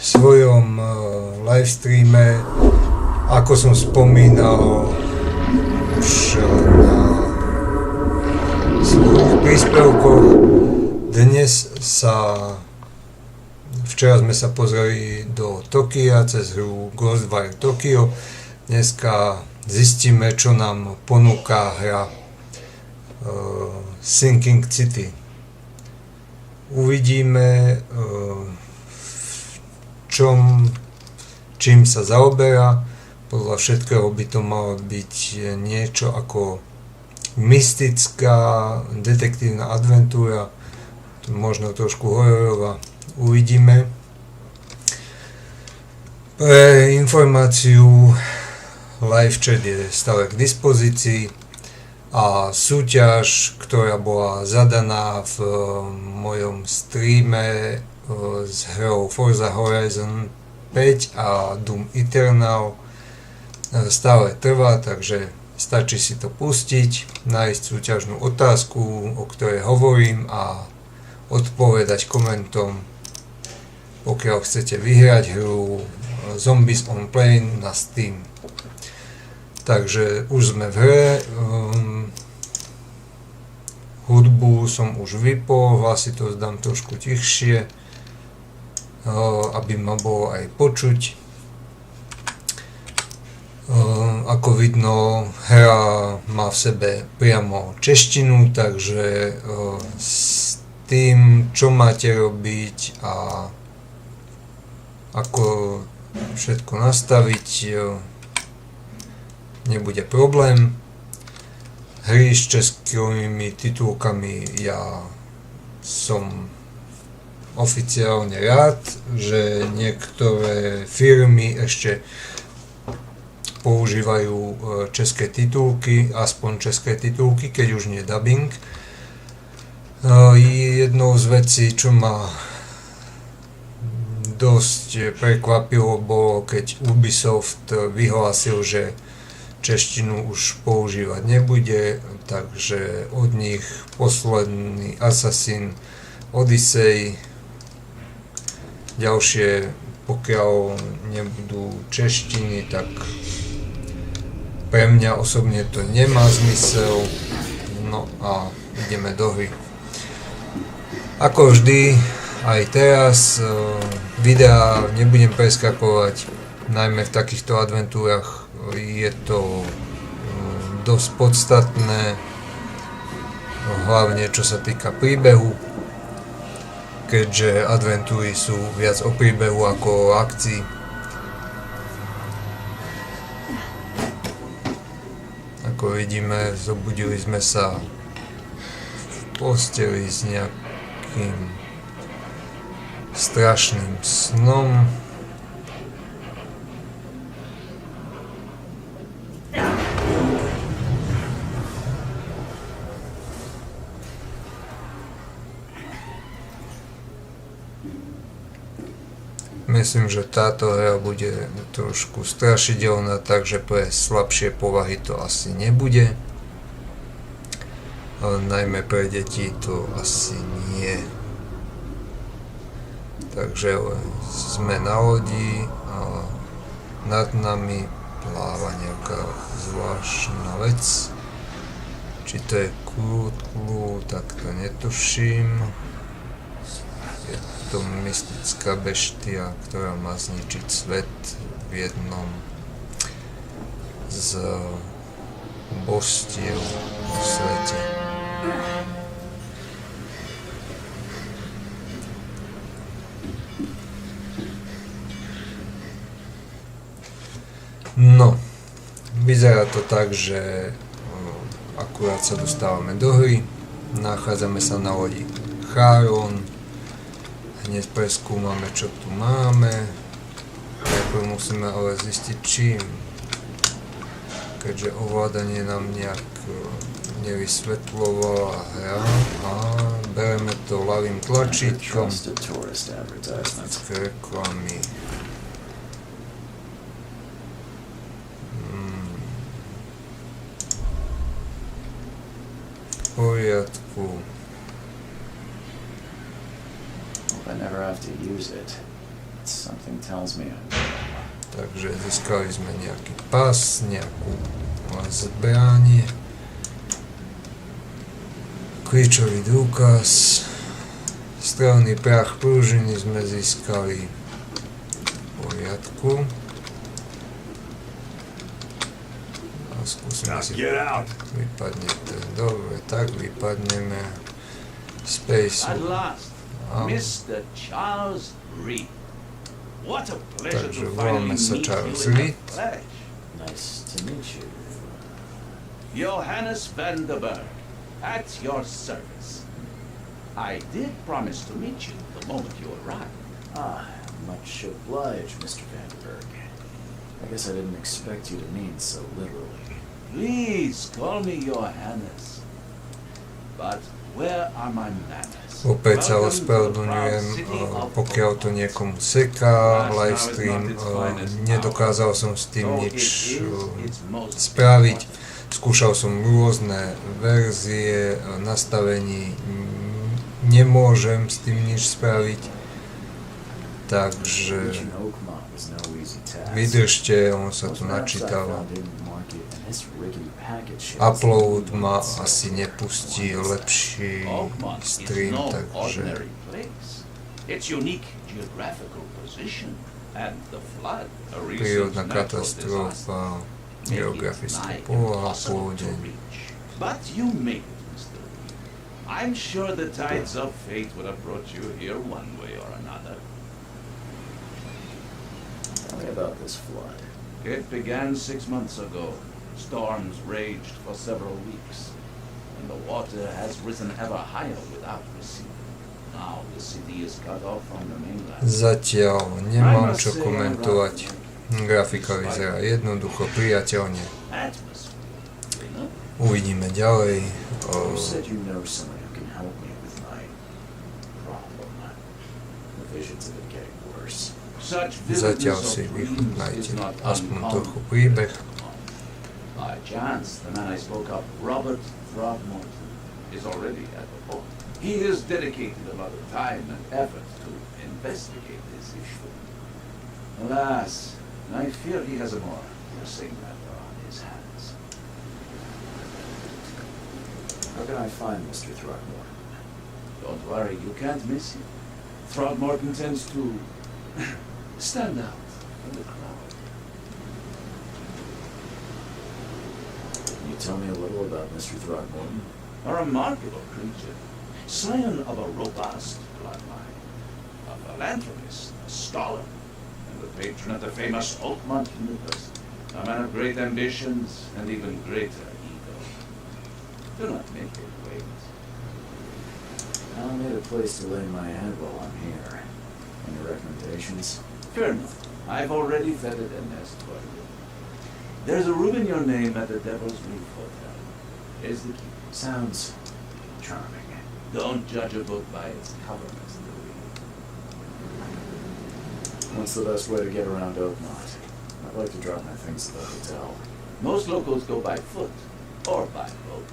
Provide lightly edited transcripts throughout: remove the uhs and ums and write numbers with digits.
svojom live streame, ako som spomínal už na svojich príspevkoch, včera sme sa pozreli do Tokia cez hru Ghostwire Tokyo. Dneska zistíme, čo nám ponúka hra Sinking City. Uvidíme, čím sa zaoberá. Podľa všetkého by to malo byť niečo ako mystická detektívna adventúra, možno trošku hororová. Uvidíme. Pre informáciu, live chat je stále k dispozícii a súťaž, ktorá bola zadaná v mojom streame s hrou Forza Horizon 5 a Doom Eternal, stále trvá, takže stačí si to pustiť, nájsť súťažnú otázku, o ktorej hovorím, a odpovedať komentom, pokiaľ chcete vyhrať hru Zombies on Plane na Steam. Takže už sme v hre. Hudbu som už vypol, hlasitosť dám trošku tichšie, aby ma bolo aj počuť. Ako vidno, hra má v sebe priamo češtinu, takže s tým, čo máte robiť a ako všetko nastaviť, nebude problém. Hry s českými titulkami ja som oficiálne rád, že niektoré firmy ešte používajú české titulky, aspoň české titulky, keď už nie dubbing. Jednou z vecí, čo ma dosť prekvapilo, bolo, keď Ubisoft vyhlásil, že češtinu už používať nebude, takže od nich posledný Assassin, Odyssey, ďalšie, pokiaľ nebudú češtiny, tak pre mňa osobne to nemá zmysel. No a ideme do hry. Ako vždy, aj teraz videá nebudem preskakovať, najmä v takýchto adventúrach je to dosť podstatné, hlavne čo sa týka príbehu, keďže adventúry sú viac o príbehu ako o akcii. Ako vidíme, zobudili sme sa v posteli s nejakým strašným snom. Myslím, že táto hra bude trošku strašidelná, takže pre slabšie povahy to asi nebude. Ale najmä pre deti to asi nie. Takže sme na lodi a nad nami pláva nejaká zvláštna vec. Či to je Cthulhu, tak to netuším. Je to mystická beštia, ktorá má zničiť svet v jednom z božstiev v svete. No, vyzerá to tak, že akurát sa dostávame do hry, nachádzame sa na lodi Charon, hneď preskúmame, čo tu máme. Najprv musíme ale zistiť čím, keďže ovládanie nám nejak nevysvetľovala hra a bereme to ľavým tlačítkom. Reklamy. V poriadku. I never have to use it. Something tells me I'm... Takže získali sme nejaký pas, nejakú zbranie, kľúčový dôkaz, strelný prach prúžiny sme získali v poriadku. A skúsime si vypadne ten, dobre, tak vypadneme Space. At last, Mr. Charles Reed. What a pleasure Takže to finally voláme sa meet Charles you in Reed. the flesh. Nice to meet you. Johannes van der Berg, at your service. I did promise to meet you the moment you arrived. Ah, much obliged, Mr. Vandenberg. I guess I didn't expect you to mean so literally. Please call me Johannes. But where are my manners? Opäť sa Welcome to the ospravedlňujem, proud city of pokiaľ to Oakland. niekomu seká, livestream, nedokázal som s tým Though nič it is its most spraviť. important. Skúšal som rôzne verzie nastavení, nemôžem s tým nič spraviť, takže Reaching Oakmont was no easy task. vydržte, on sa tu Most maps I načítal. found didn't mark it, and this rickety packet shit Upload is ma so asi nepustí lepší Oakmont is stream, no takže ordinary place. Its unique geographical position and the flood, a recent prírodná natural disaster, katastrofa, make it geografická nigh poloha, impossible to pôdeň. reach. But you made it, Mr. Reed. I'm sure the tides of fate would have brought you here one way or another. Tell me about this flood. It began 6 months ago. Storms raged for several weeks, and the water has risen ever higher without receding. Now the city is cut off from the mainland. Zatiaľ nemám čo komentovať. Grafika vyzerá jednoducho, priateľne. Atmosphere, you know? Uvidíme ďalej. You said you know someone who can help me with my problem. The visions of it getting worse. Such Zatiaľ vividness si of dreams vychutnajte is not aspoň uncommon. trochu príbeh. By chance, the man I spoke of, Robert Throckmorton, is already at the port. He has dedicated a lot of time and effort to investigate this issue. Alas, I fear he has a more pressing matter on his hands. How can I find Mr. Throckmorton? Don't worry, you can't miss him. Throckmorton tends to stand out from the crowd. Can you tell me a little about Mr. Throckmorton? A remarkable creature, scion of a robust bloodline, a philanthropist, a scholar, and the patron of the famous Oakmont University, a man of great ambitions and even greater ego. Do not make it wait. I'll need a place to lay my head while I'm here. Any recommendations? Fear not, I've already vetted a nest for you. There's a room in your name at the Devil's Reef Hotel. Here's the key. Sounds charming. Don't judge a book by its cover, Mr. Reed. What's the best way to get around Oakmont? I'd like to drop my things at the hotel. Most locals go by foot or by boat.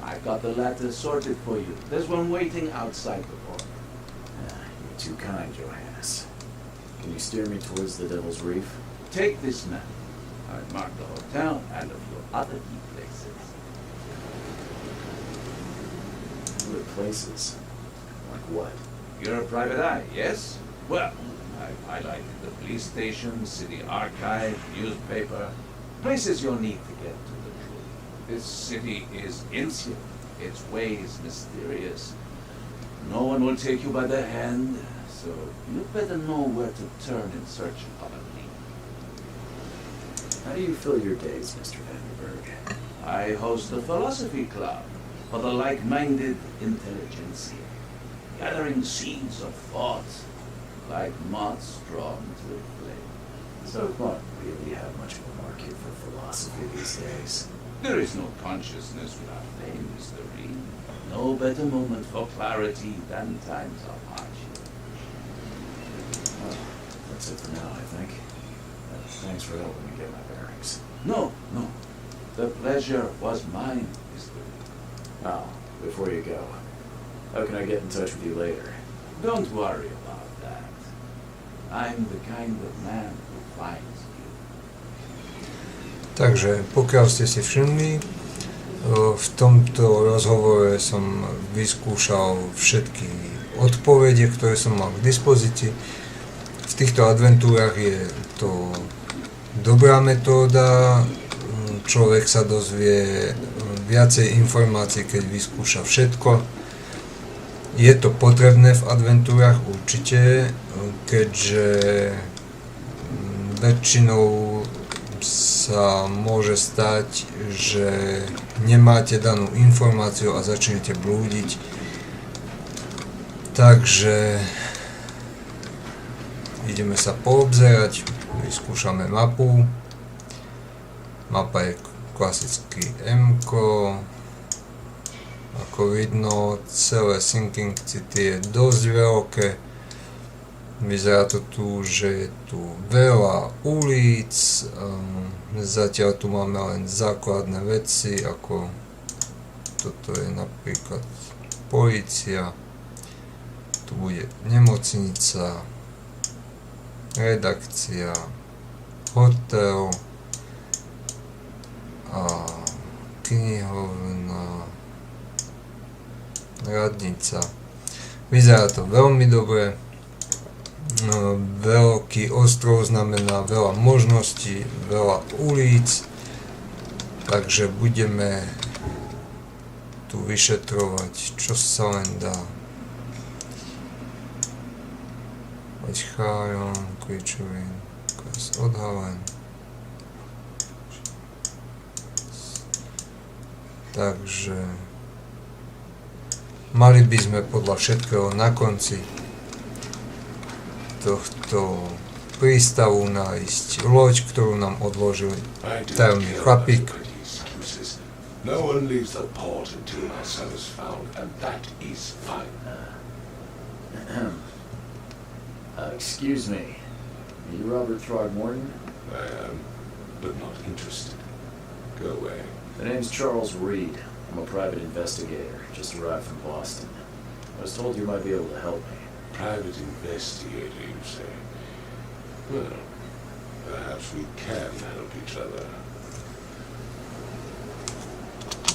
I've got the latter sorted for you. There's one waiting outside the port. You're too kind, Johannes. Can you steer me towards the Devil's Reef? Take this map. I've marked the hotel and a few other key places. Other places? Like what? You're a private eye, yes? Well, I've highlighted the police station, city archive, newspaper, places you'll need to get to the truth. This city is insular, its ways mysterious. No one will take you by the hand, so you better know where to turn in search of a lead. How do you fill your days, Mr. Vandenberg? I host a philosophy club for the like-minded intelligentsia, gathering seeds of thought like moths drawn to a flame. So what really have much of a market for philosophy these days? There is no consciousness without flame, Mr. Reed. No better moment for clarity than times of hardship. Well, that's it for now, I think. Thanks for helping me get my bearings. No, no. The pleasure was mine, Mr. Reed. Oh, before you go, how can I get in touch with you later? Don't worry about that. I'm the kind of man who finds you. Takže pokiaľ ste si všimli, v tomto rozhovore som vyskúšal všetky odpovede, ktoré som mal k dispozícii. V týchto adventúrach je to dobrá metóda, človek sa dozvie viacej informácií, keď vyskúša všetko. Je to potrebné v adventúrach určite, keďže väčšinou sa môže stať, že nemáte danú informáciu a začnete blúdiť. Takže ideme sa poobzerať, vyskúšame mapu. Mapa je klasicky M-ko. Ako vidno, celé Sinking City je dosť veľké. Vyzerá to tu, že je tu veľa ulic, zatiaľ tu máme len základné veci, ako toto je napríklad polícia, tu bude nemocnica, redakcia, hotel a knihovna, radnica. Vyzerá to veľmi dobre. Veľký ostrov znamená veľa možností, veľa ulic, takže budeme tu vyšetrovať, čo sa len dá. Chájom, kľúčový, odhalen. Takže mali by sme podľa všetkého na konci tohto prístavu nájsť loď, ktorú nám odložil tajomný chlapík. No one leaves the port until my son is found, and that is fine. Excuse me. Are you Robert Throgmorton? I am, but not interested. Go away. The name's Charles Reed. I'm a private investigator, just arrived from Boston. I was told you might be able to help me. Private investigator, you say? Well, perhaps we can help each other.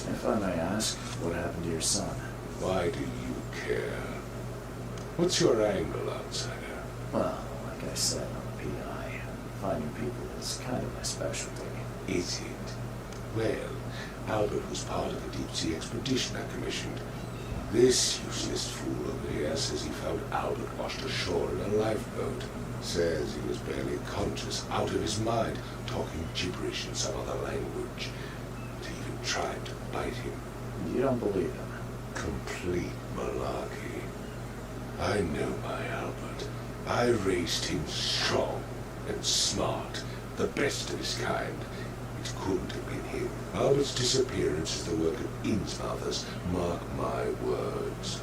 If I may ask, what happened to your son? Why do you care? What's your angle, outsider? Well, like I said, I'm a PI. Finding people is kind of my specialty. Is it? Well, Albert was part of the deep-sea expedition I commissioned. This useless fool over here says he found Albert washed ashore in a lifeboat. Says he was barely conscious, out of his mind, talking gibberish in some other language. He even tried to bite him. You don't believe him? Complete malarkey. I know my Albert. I raised him strong and smart, the best of his kind. It couldn't have been him. Albert's disappearance is the work of Innsmouthers. Mark my words.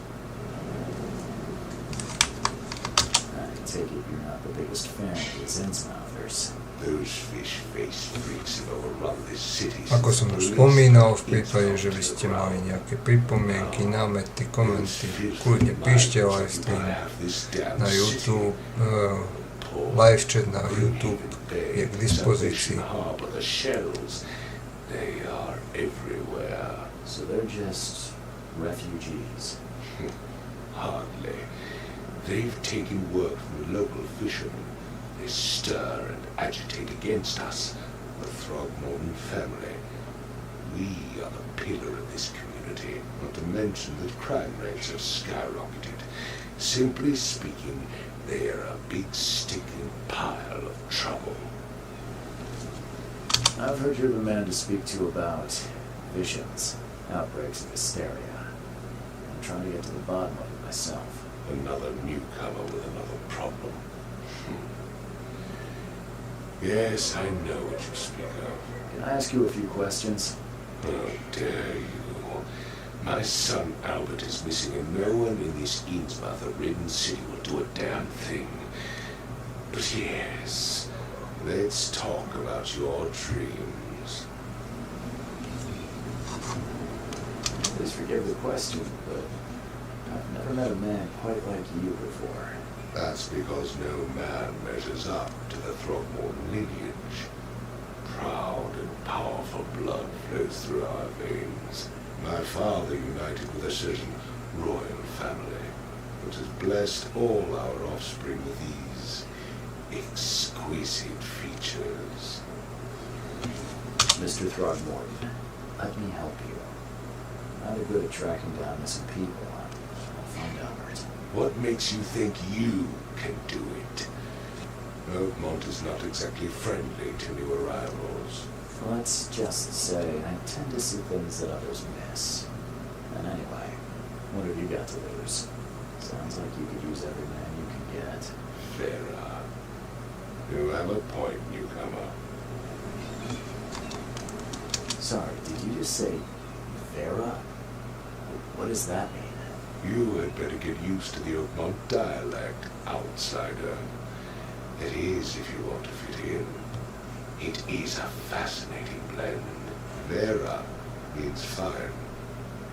I take it you're not the biggest fan of these Innsmouthers. Those fish-faced freaks have overrun this city. Ako som už spomínal, v prípade, že by ste mali nejaké pripomienky, námety, komenty, kľudne píšte live stream na YouTube, live chat na YouTube je k dispozícii. They are everywhere. So they're just refugees. Hardly. They've taken work from the local fishermen. They stir and agitate against us, the Throgmorton family. We are the pillar of this community, not to mention that crime rates have skyrocketed. Simply speaking, they're a big stinking pile of trouble. I've heard you're the man to speak to about visions, outbreaks of hysteria. I'm trying to get to the bottom of it myself. Another newcomer with another problem. Yes, I know what you speak of. Can I ask you a few questions? How dare you? My son Albert is missing, and no one in this Innsmouth-ridden city will do a damn thing. But yes, let's talk about your dreams. Please forgive the question, but I've never met a man quite like you before. That's because no man measures up to the Throgmorton lineage. Proud and powerful blood flows through our veins. My father united with a certain royal family, which has blessed all our offspring with these exquisite features. Mr. Throgmorton, let me help you. I'm rather good at tracking down missing people. I'll find Albert. What makes you think you can do it? Oakmont is not exactly friendly to new arrivals. Let's just say I tend to see things that others miss. And anyway, what have you got to lose? Sounds like you could use every man you can get. Vera, you have a point, newcomer. Sorry, did you just say Vera? What does that mean? You had better get used to the Oakmont dialect, outsider. That is, if you want to fit in. It is a fascinating blend. Vera means fine.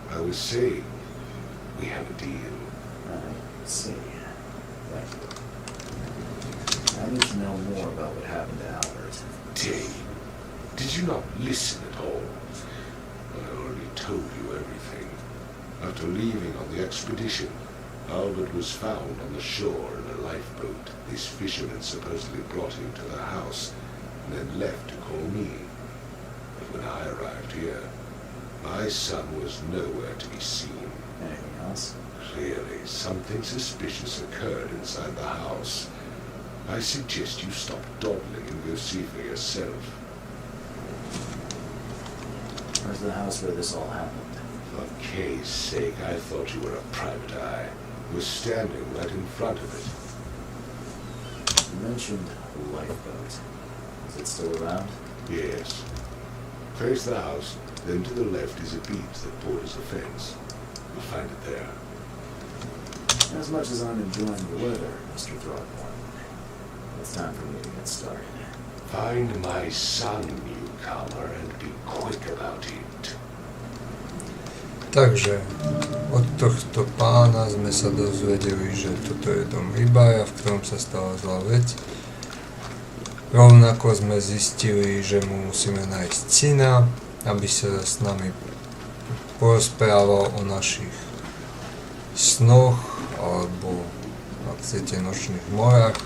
I was saying, we have a deal. I see. Thank you. I need to know more about what happened to Albert. Dave, did you not listen at all? I already told you everything. After leaving on the expedition, Albert was found on the shore in a lifeboat. These fishermen supposedly brought him to the house and then left to call me. But when I arrived here, my son was nowhere to be seen. Anything else? Clearly, something suspicious occurred inside the house. I suggest you stop dawdling and go see for yourself. Where's the house where this all happened? For Kay's sake, I thought you were a private eye. You were standing right in front of it. You mentioned a lifeboat. Is it still around? Yes. Face the house, then to the left is a beach that borders the fence. You'll find it there. As much as I'm enjoying the weather, Mr. Throgmorton, it's time for me to get started. Find my son, newcomer, and be quick about it. Takže od tohto pána sme sa dozvedeli, že toto je dom rybára, v ktorom sa stala zlá vec. Rovnako sme zistili, že mu musíme nájsť syna, aby sa s nami porozprával o našich snoch, alebo ak chcete nočných morách.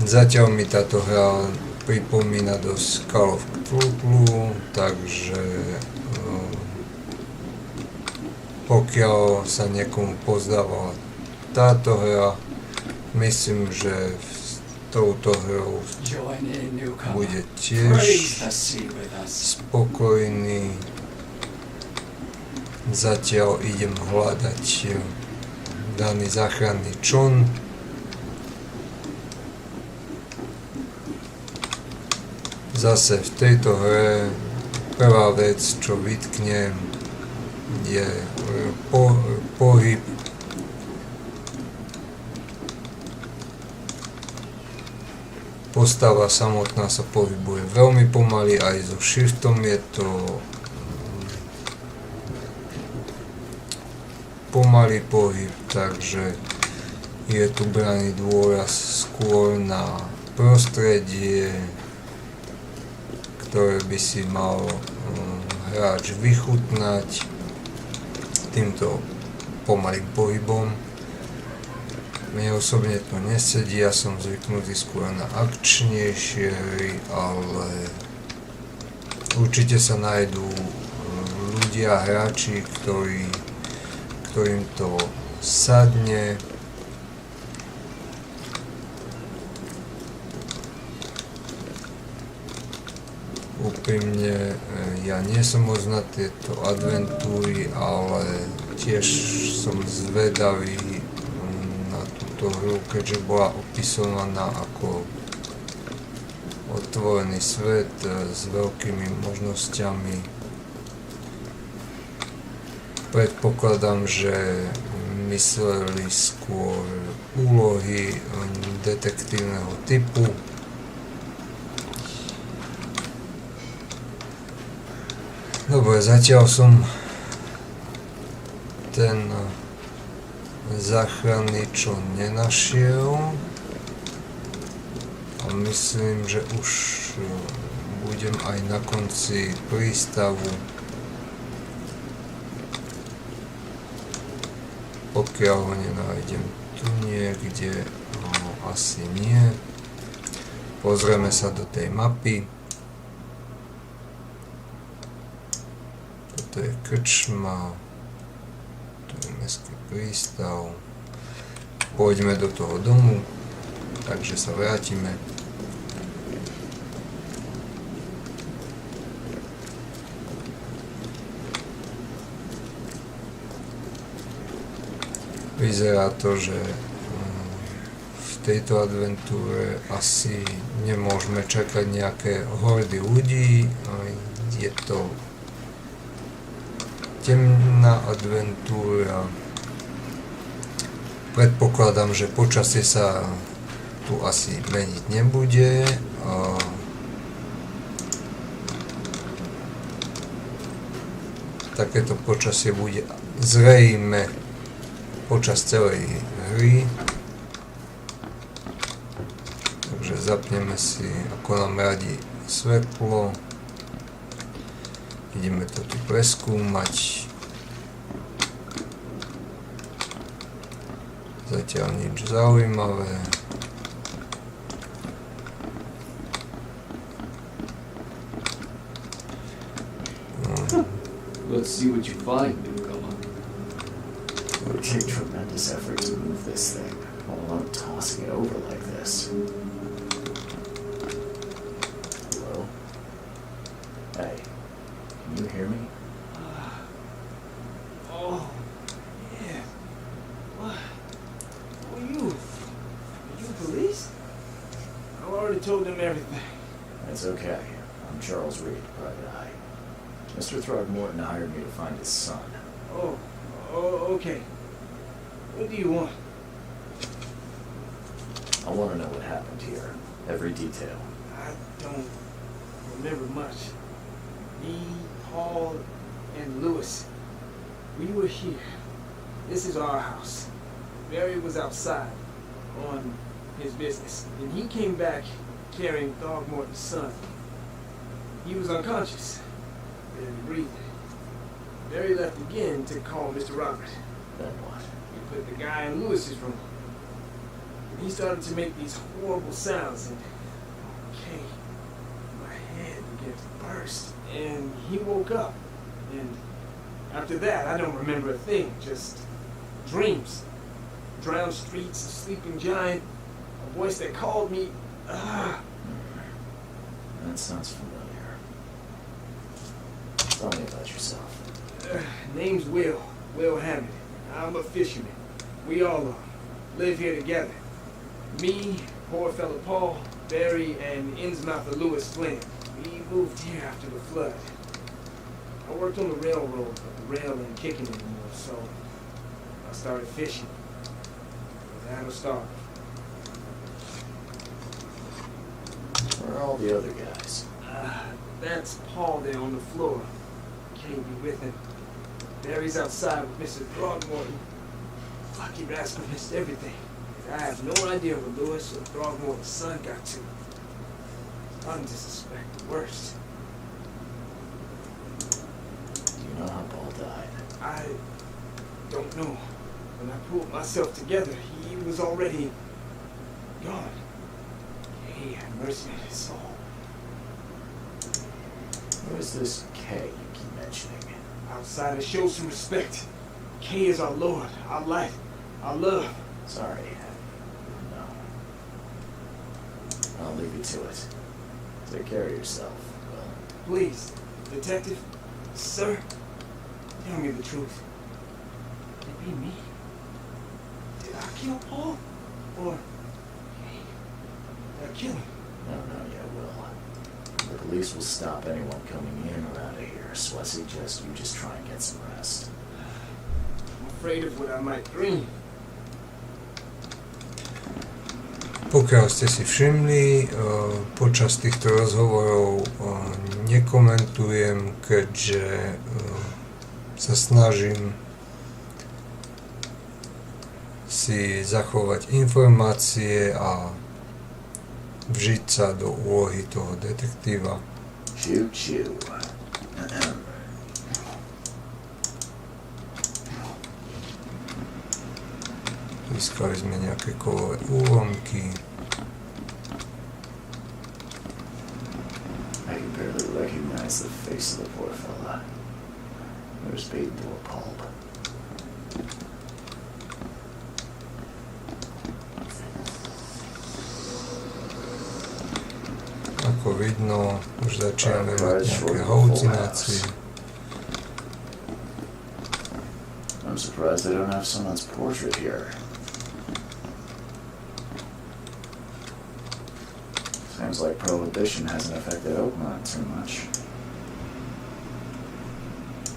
Zatiaľ mi táto hra pripomína dosť Call of Cthulhu, takže pokiaľ sa niekomu pozdávala táto hra, myslím, že s touto hrou bude tiež spokojný. Zatiaľ idem hľadať daný záchranný čln. Zase v tejto hre prvá vec, čo vytknem, je pohyb. Postava samotná sa pohybuje veľmi pomaly, aj so shiftom je to pomalý pohyb, takže je tu braný dôraz skôr na prostredie, ktoré by si mal hráč vychutnať týmto pomalým pohybom. Mne osobne to nesedí, ja som zvyknutý skôr na akčnejšie hry, ale určite sa nájdú ľudia, hráči, ktorým to sadne. Úprimne, ja nie som moc na tieto adventúry, ale tiež som zvedavý na túto hru, keďže bola opisovaná ako otvorený svet s veľkými možnosťami. Predpokladám, že mysleli skôr úlohy detektívneho typu. Dobre, zatiaľ som ten záchrany, čo nenašiel. A myslím, že už budem aj na konci prístavu. Pokiaľ ho nenájdem tu niekde, asi nie. Pozrieme sa do tej mapy. Toto je krčma. Tu je mestský prístav. Poďme do toho domu. Takže sa vrátime. Vyzerá to, že v tejto adventúre asi nemôžeme čakať nejaké hordy ľudí. Je to temná adventúra. Predpokladám, že počasie sa tu asi meniť nebude. Takéto počasie bude zrejme počas celej hry. Takže zapneme si, ako nám radí svetlo. Ideme to tu preskúmať. Zatiaľ nič zaujímavé. Let's see what you find, newcomer. It would take tremendous effort to move this thing, all alone tossing it over like this. Hello? Hey, can you hear me? Oh, yeah. What? Who are you? Are you police? I already told them everything. It's okay. I'm Charles Reed, Private Eye. Mr. Throgmorton hired me to find his son. Oh, okay. What do you want? I want to know what happened here. Every detail. I don't remember much. Me, Paul, and Lewis. We were here. This is our house. Barry was outside on his business. And he came back carrying Throgmorton's son. He was unconscious. Barely breathing. Barry left again to call Mr. Robert. Then what? We put the guy in Lewis's room. And he started to make these horrible sounds and okay, my head began to burst. And he woke up. And after that, I don't remember a thing, just dreams. Drowned streets, a sleeping giant, a voice that called me. That sounds familiar. Tell me about yourself. Name's Will Hammond. I'm a fisherman. We all are. Live here together. Me, poor fella Paul, Barry, and Innsmouth of Lewis Flynn. We moved here after the flood. I worked on the railroad, but the rail ain't kicking anymore, so I started fishing. That'll start. Where are all the other guys? That's Paul there on the floor. Can't be with him. Barry's outside with Mr. Throgmorton. Lucky rascal missed everything. I have no idea what Lewis or Throgmorton's son got to. I'm to suspect the worst. Do you know how Paul died? I don't know. When I pulled myself together, he was already gone. He had mercy on his soul. Who is this Kay you keep mentioning? Outsiders, show some respect. Kay is our Lord, our light, our love. Sorry. No. I'll leave you to it. Take care of yourself, Will. Please, detective, sir, tell me the truth. Could it be me? Did I kill Paul? Or did I kill him? No, yeah, Will. The police will stop anyone coming in or out of here, so I suggest you just try and get some rest. I'm afraid of what I might dream. Pokiaľ ste si všimli, počas týchto rozhovorov nekomentujem, keďže sa snažím si zachovať informácie a vžiť sa do úlohy toho detektíva. Choo choo. Získali sme nejaké kovové úlomky. I can barely recognize the face of the poor fella. He was beaten to a pulp. Ako vidno, už začíname mať nejaké halucinácie. I'm surprised they don't have someone's portrait here. Seems like Prohibition hasn't affected Oakmont too much.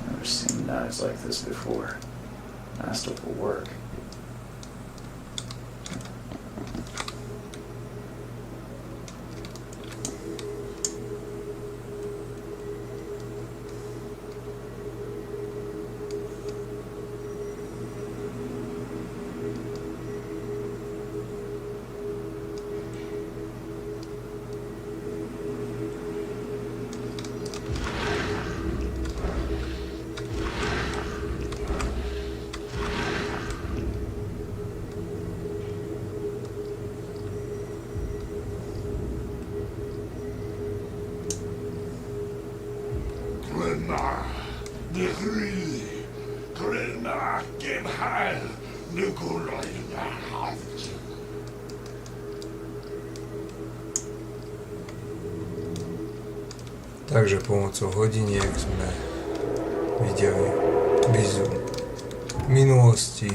Never seen knives like this before. Masterful work. Takže pomocou hodiniek sme videli výzvu minulosti.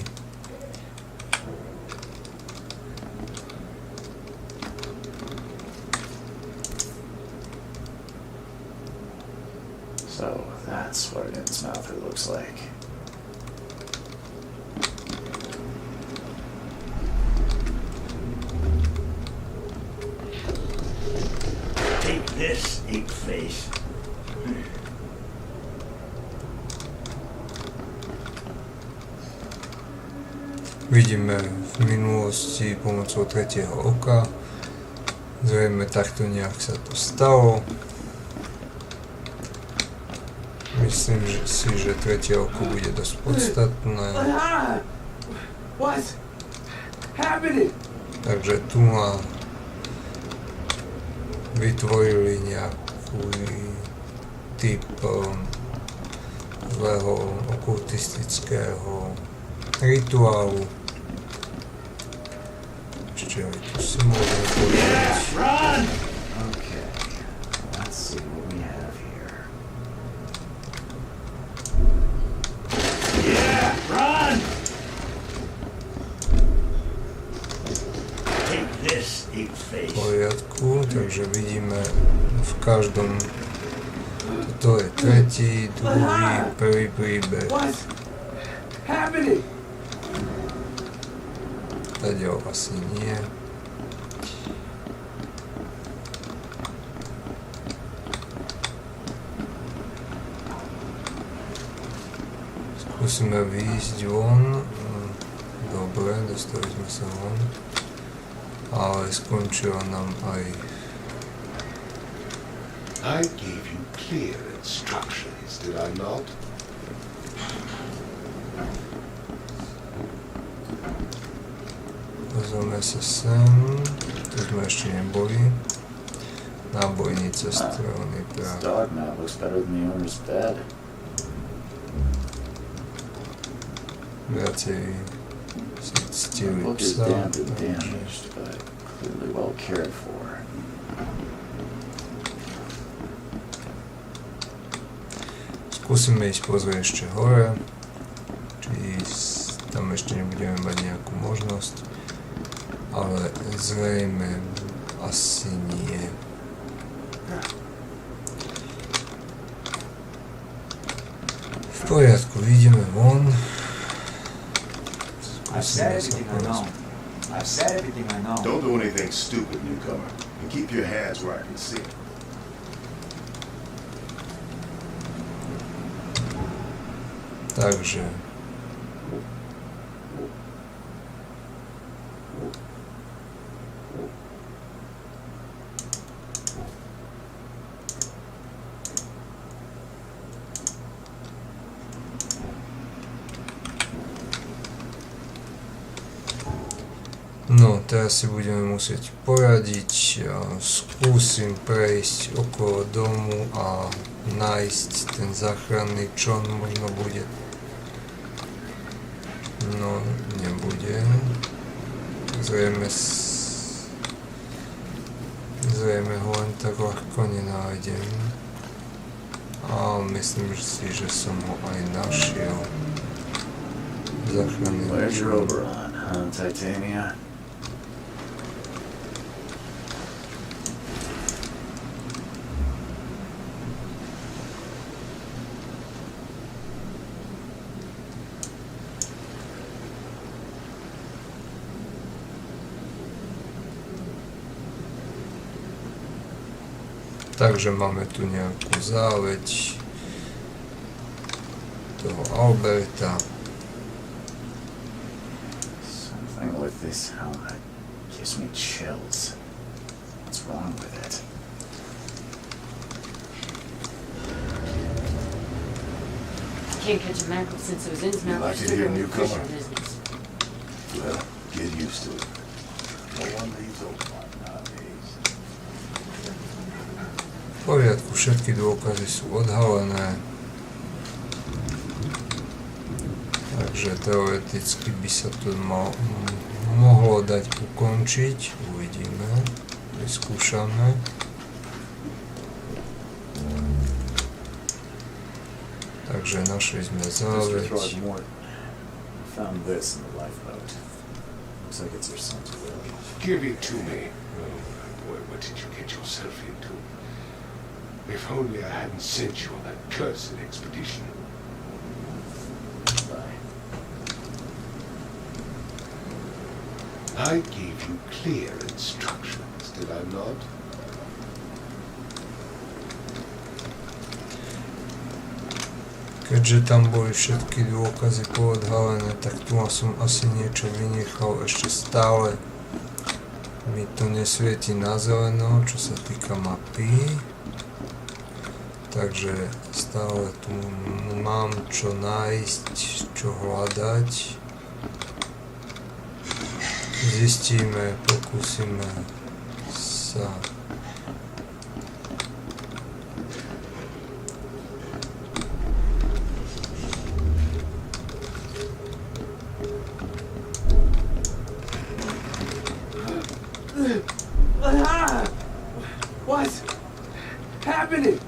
So that's what an Innsmouther looks like. Take this, ape face. Vidíme v minulosti pomocou tretieho oka. Zrejme takto nejak sa to stalo. Myslím si, že tretie oko bude dosť podstatné. What happened? Takže tu ma vytvorili nejaký typ zlého okultistického rituálu. Ešte aj tu si môžeme povedať. Run! Okay, let's see what we have here. Yeah, run! Take this, ape face. V poriadku, takže vidíme v každom, toto je tretí, druhý, prvý príbeh. What happened? Tadiaľ asi nie. Skúsime výjsť von. Dobre, dostali sme sa von. Ale skončila nám aj... I gave you clear instructions, did I not? Pozrieme sa sem. Tu sme ešte neboli. Nábojnica strelný This prach. dog map looks better than the owner's bed. Viacej si The ctili book is psa. damp and takže- damaged, but clearly well cared for. Skúsime ísť pozrieť ešte hore, či tam ešte nebudeme mať nejakú možnosť, ale zrejme asi nie. V poriadku, ideme von. I've said Skúsime sa everything I know. porozprávať. I've said everything I know. Don't do anything stupid, newcomer. And keep your hands where I can see. Takže No, teraz si budeme musieť poradiť. Skúsim prejsť okolo domu a nájsť ten záchranný čln. Možno bude. No, nebude. Zrejme ho len tak ľahko nenájdem. A myslím si, že som ho aj našiel. Záchranný Where's your čln. Oberon, huh, Titania? Takže máme tu nejakú záveď toho Alberta. Something with this helmet gives me chills. What's wrong with it? Can't catch a mackerel since it was in his mouth. like to Still hear going newcomer? fishing business. Well, get used to it. No one leaves Oakmont nowadays. V poriadku, všetky dôkazy sú odhalené. Takže teoreticky by sa to mohlo dať ukončiť. Uvidíme. Vyskúšame. Takže našli sme Mr. záveď. Throgmorton, I found this in the lifeboat. Looks like it's your son's will. Give it to me. Oh, boy, what did you get yourself into? If only I hadn't sent you on that cursed expedition. Bye. I gave you clear instructions, did I not? Keďže tam boli všetky dôkazy poodhalené, tak tu som asi niečo vynechal. Ešte stále mi to nesvieti na zeleno, čo sa týka mapy. Takže stále tu mám čo nájsť, čo hľadať. Zistíme, pokúsime sa. What's happening?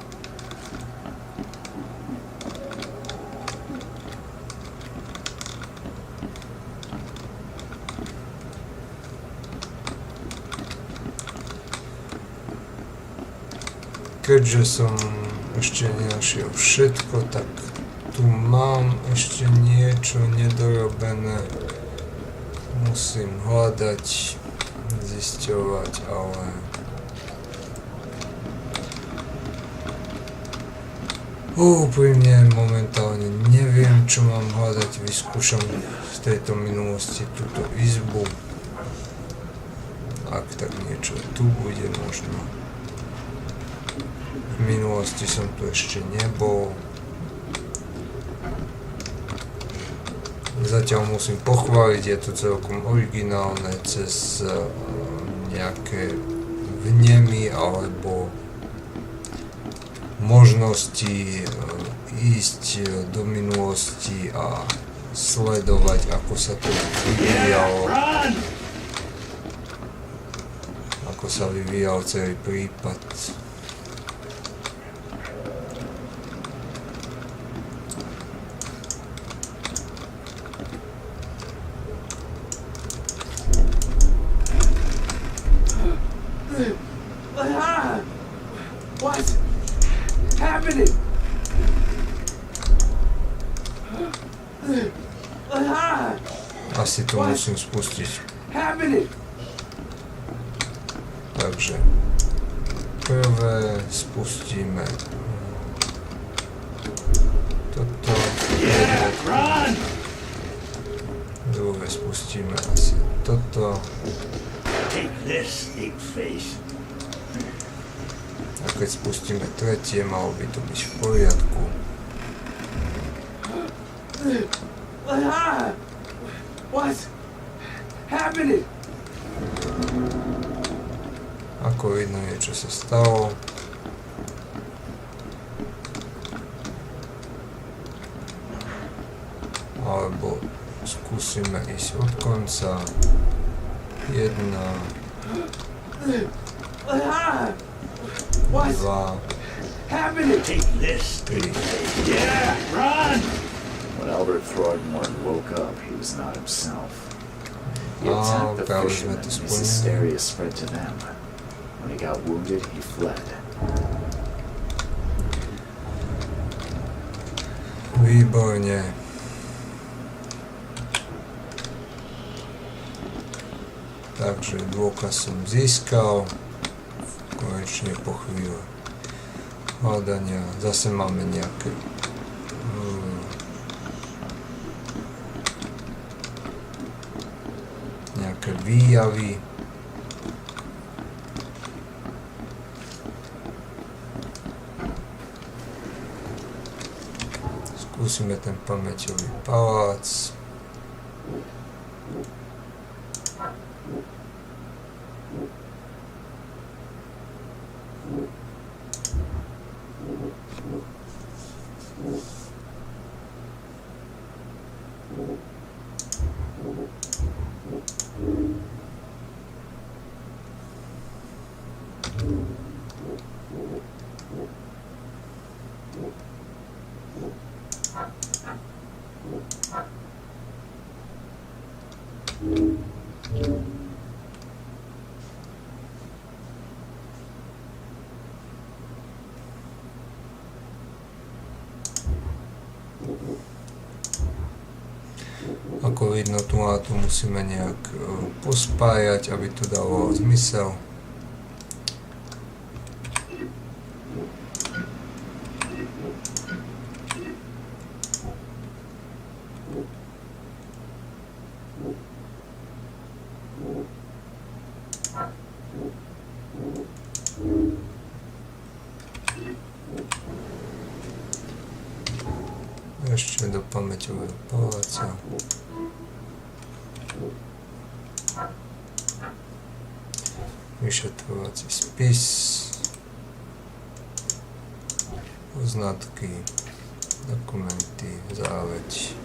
Keďže som ešte nenašiel všetko, tak tu mám ešte niečo nedorobené. Musím hľadať, zisťovať, ale úprimne momentálne neviem, čo mám hľadať. Vyskúšam v tejto minulosti túto izbu. Ak tak niečo tu bude možno. V minulosti som tu ešte nebol. Zatiaľ musím pochváliť, je to celkom originálne cez nejaké vnemy alebo možnosti ísť do minulosti a sledovať, ako sa to vyvíjalo. Ako sa vyvíjal celý prípad. What's happening? Asi to musím spustiť. Happening? Takže prvé spustíme toto, druhé spustíme asi toto Take this, ape face. a keď spustíme tretie, malo by to byť v poriadku. What's happening? ako vidno, niečo sa stalo. Alebo skúsime ísť od konca. 1, 2, Take this, 3. yeah, run! When Albert Throgmorton woke up, he was not himself. He attacked the prawie fishermen sme to and his spomínali. hysteria spread to them. When he got wounded, he fled. Výborne. Takže dôkaz som získal. Konečne po chvíli hľadania. Zase máme nejaké výjavy. Skúsime ten pamäťový palác. Ako vidno, tu a tu musíme nejak pospájať, aby to dalo zmysel. Ešte do pamäťového paláca. Vyšetrovací spis, poznatky, dokumenty, záveď.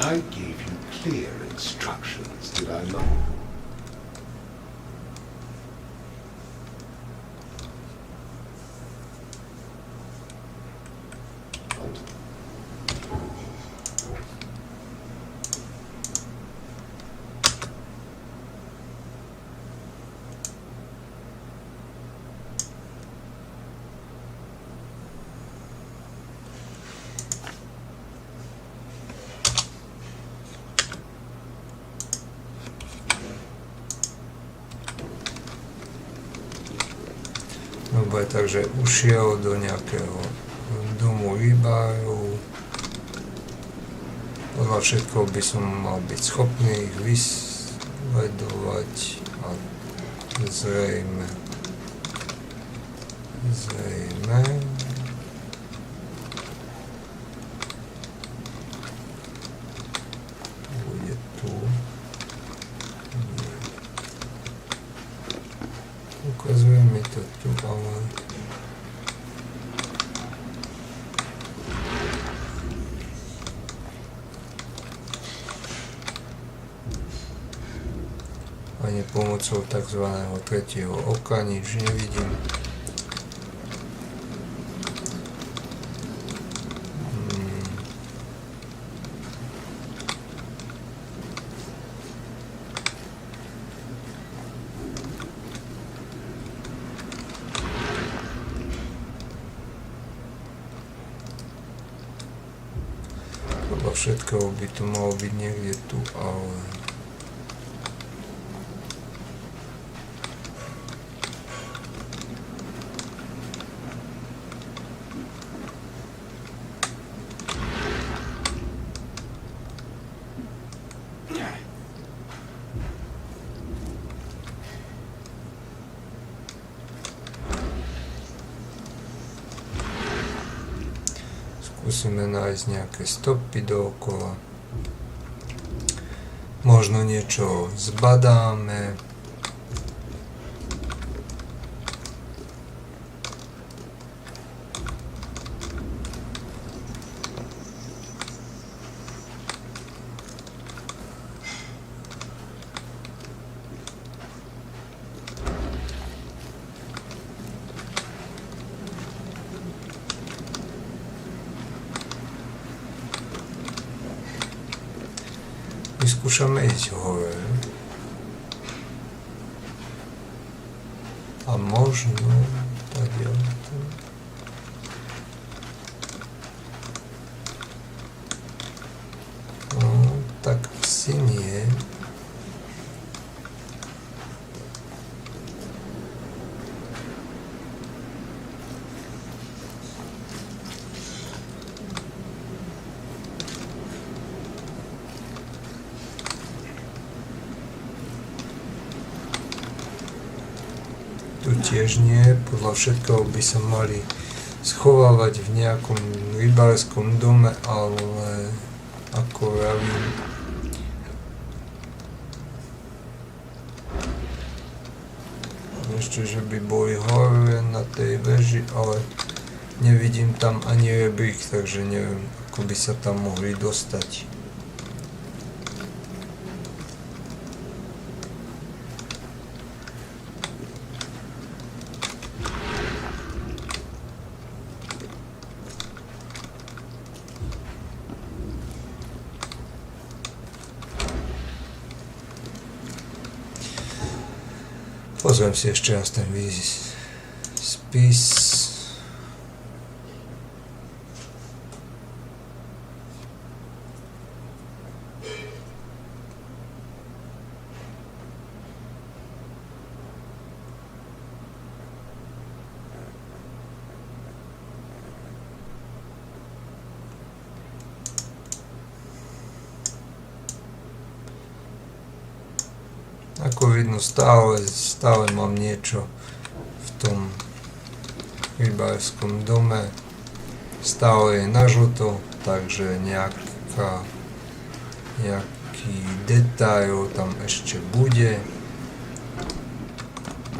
I gave you clear instructions, did I not? Dobre, takže ušiel do nejakého domu rybárov. Podľa všetkoho by som mal byť schopný ich vysledovať a zrejme bude tu. Ukazuje mi to tu, ale ani pomocou tzv. Tretieho oka nič nevidím. Podľa všetkého by to malo byť niekde tu, ale skúsime nájsť nejaké stopy dookola. Možno niečo zbadáme. Vyskúšame ísť hore. A možno tak ja to... No, tak asi nie. Tu tiež nie, podľa všetkého by sa mali schovávať v nejakom rybárskom dome, ale ako vravím, ešte, že by boli hore na tej veži, ale nevidím tam ani rebrík, takže neviem, ako by sa tam mohli dostať. Pozriem si ešte raz ten spis. Ako vidno, stále mám niečo v tom rybárskom dome. Stále je nažluto, takže nejaký detail tam ešte bude.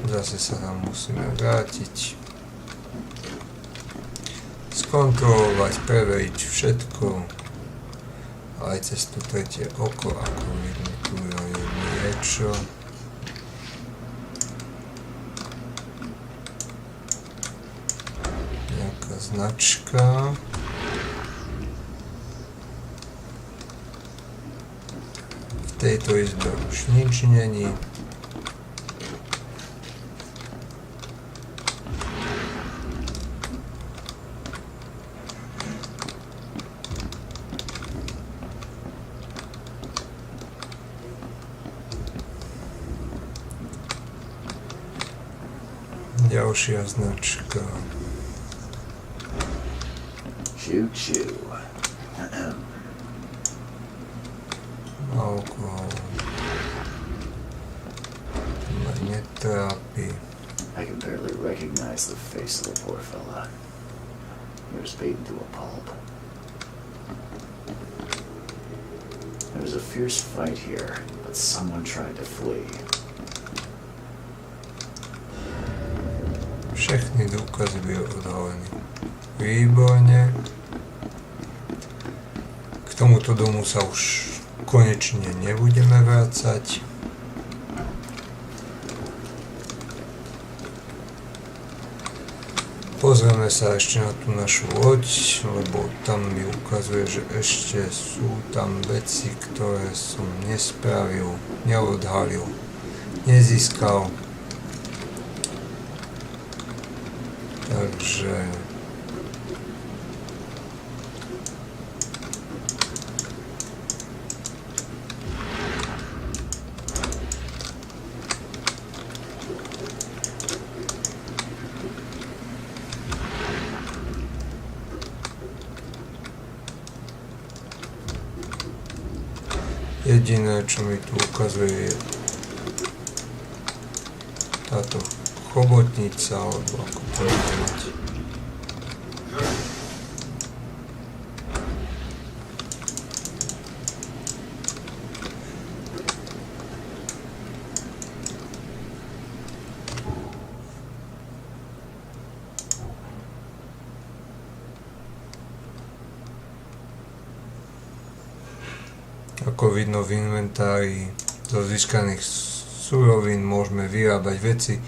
Zase sa tam musíme vrátiť. Skontrolovať, preveriť všetko. Aj cez to tretie oko, ako vidno, tu je niečo. Nejaká značka. V tejto izbe už nič není. Ďalšia značka. Choo-choo. Alkohol. To ma netrápi. I can barely recognize the face of the poor fella. He was beaten to a pulp. There was a fierce fight here, but someone tried to flee. Všechny dôkazy byly odhaleny. Výborne. K tomuto domu sa už konečne nebudeme vrácať. Pozrieme sa ešte na tú našu loď, lebo tam mi ukazuje, že ešte sú tam veci, ktoré som nespravil, neodhalil, nezískal. Takže jediné, čo mi tu ukazuje, je táto chobotnica, alebo ako povedať. ako vidno v inventári, zo získaných surovín môžeme vyrábať veci.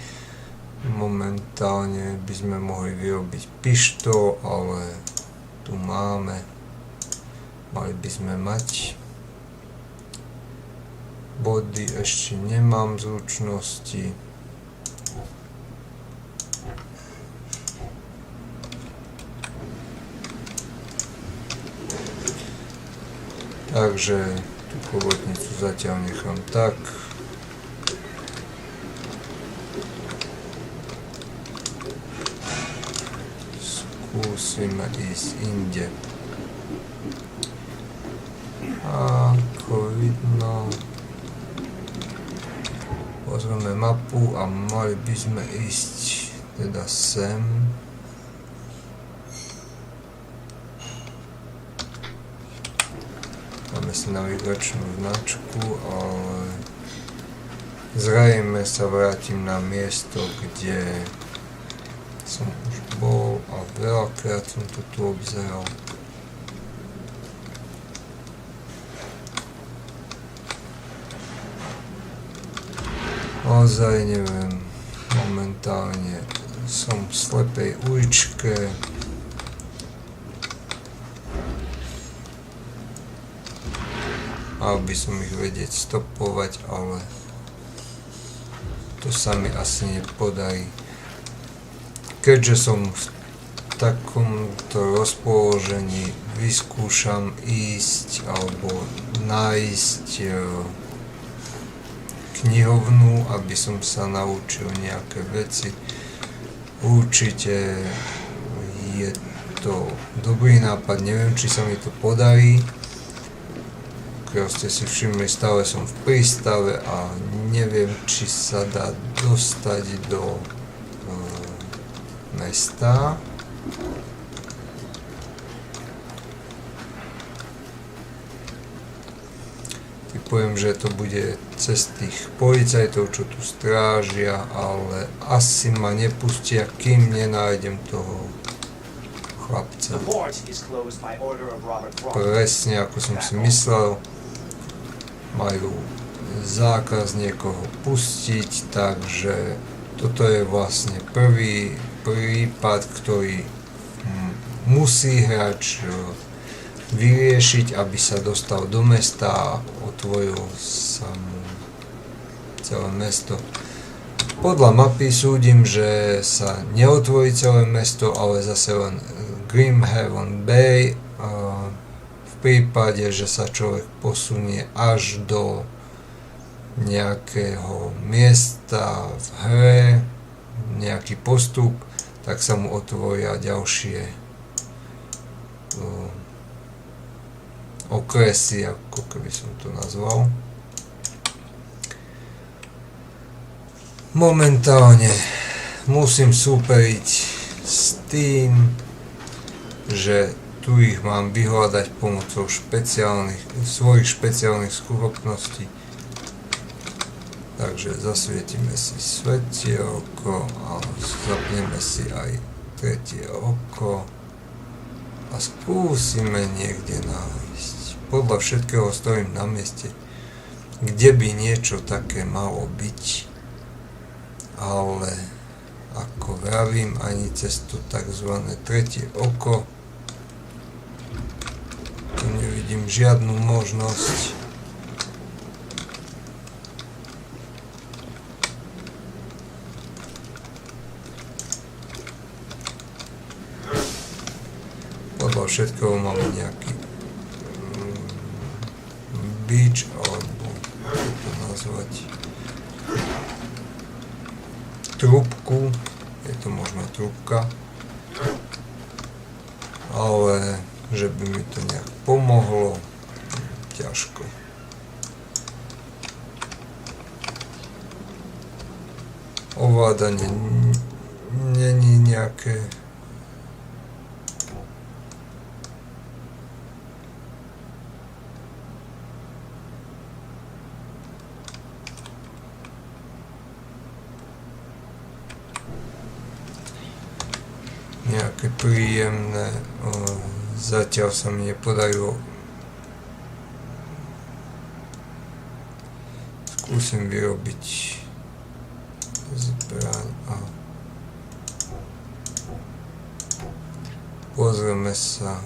Momentálne by sme mohli vyrobiť pištol, ale tu máme. Mali by sme mať. Body ešte nemám zručnosti. Takže tú chobotnicu zatiaľ nechám tak. Skúsime ísť inde. Ako vidno, pozrieme mapu a mali by sme ísť teda sem. Máme si navigačnú značku, ale zrejme sa vrátim na miesto, kde som už bol a veľakrát som to tu obzeral. Naozaj neviem, momentálne som v slepej uličke. Mal by som ich vedieť stopovať, ale to sa mi asi nepodarí. Keďže som v takomto rozpoložení, vyskúšam ísť alebo nájsť knihovnu, aby som sa naučil nejaké veci. Určite je to dobrý nápad, neviem, či sa mi to podarí. Ako ste si všimli, stále som v prístave a neviem, či sa dá dostať do mesta. Typujem, že to bude cez tých policajtov, čo tu strážia, ale asi ma nepustia, kým nenájdem toho chlapca. Presne ako som si myslel. Majú zákaz niekoho pustiť, takže toto je vlastne prvý prípad, ktorý musí hráč vyriešiť, aby sa dostal do mesta a otvoril sa mu celé mesto. Podľa mapy súdim, že sa neotvorí celé mesto, ale zase len Grimhaven Bay. V prípade, že sa človek posunie až do nejakého miesta v hre, nejaký postup, tak sa mu otvoria ďalšie okresy, ako keby som to nazval. Momentálne musím súperiť s tým, že tu ich mám vyhľadať pomocou svojich špeciálnych schopností. Takže zasvietime si svetielko a zapneme si aj tretie oko a skúsime niekde nájsť. Podľa všetkého stojím na mieste, kde by niečo také malo byť, ale ako vravím, ani cez to takzvané tretie oko tu nevidím žiadnu možnosť. Podľa všetkého máme nejaký bič, alebo ako to nazvať, trúbku, je to možno trúbka, ale že by mi to nejak pomohlo, ťažko. Ovládanie není nejaké príjemné. Zatiaľ sa mi nepodarilo Skúsim vyrobiť zbraň a pozrieme sa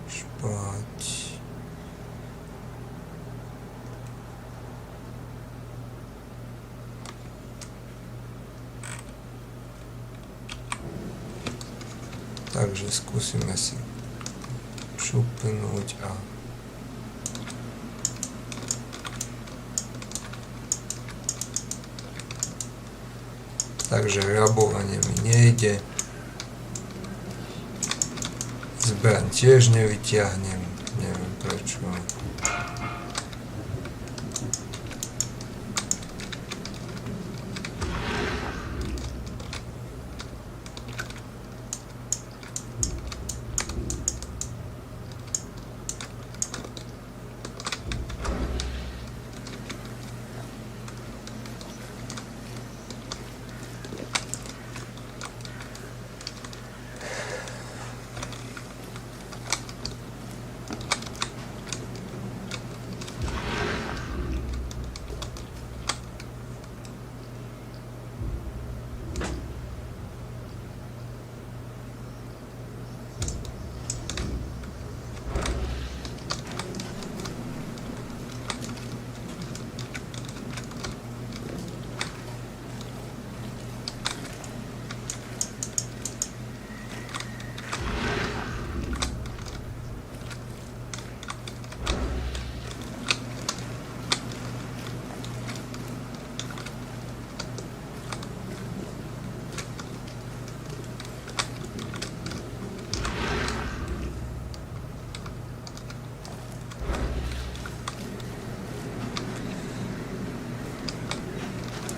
špať. Takže skúsime si šupnúť a takže rabovanie mi nejde. Zbraň tiež nevyťahnem, neviem prečo.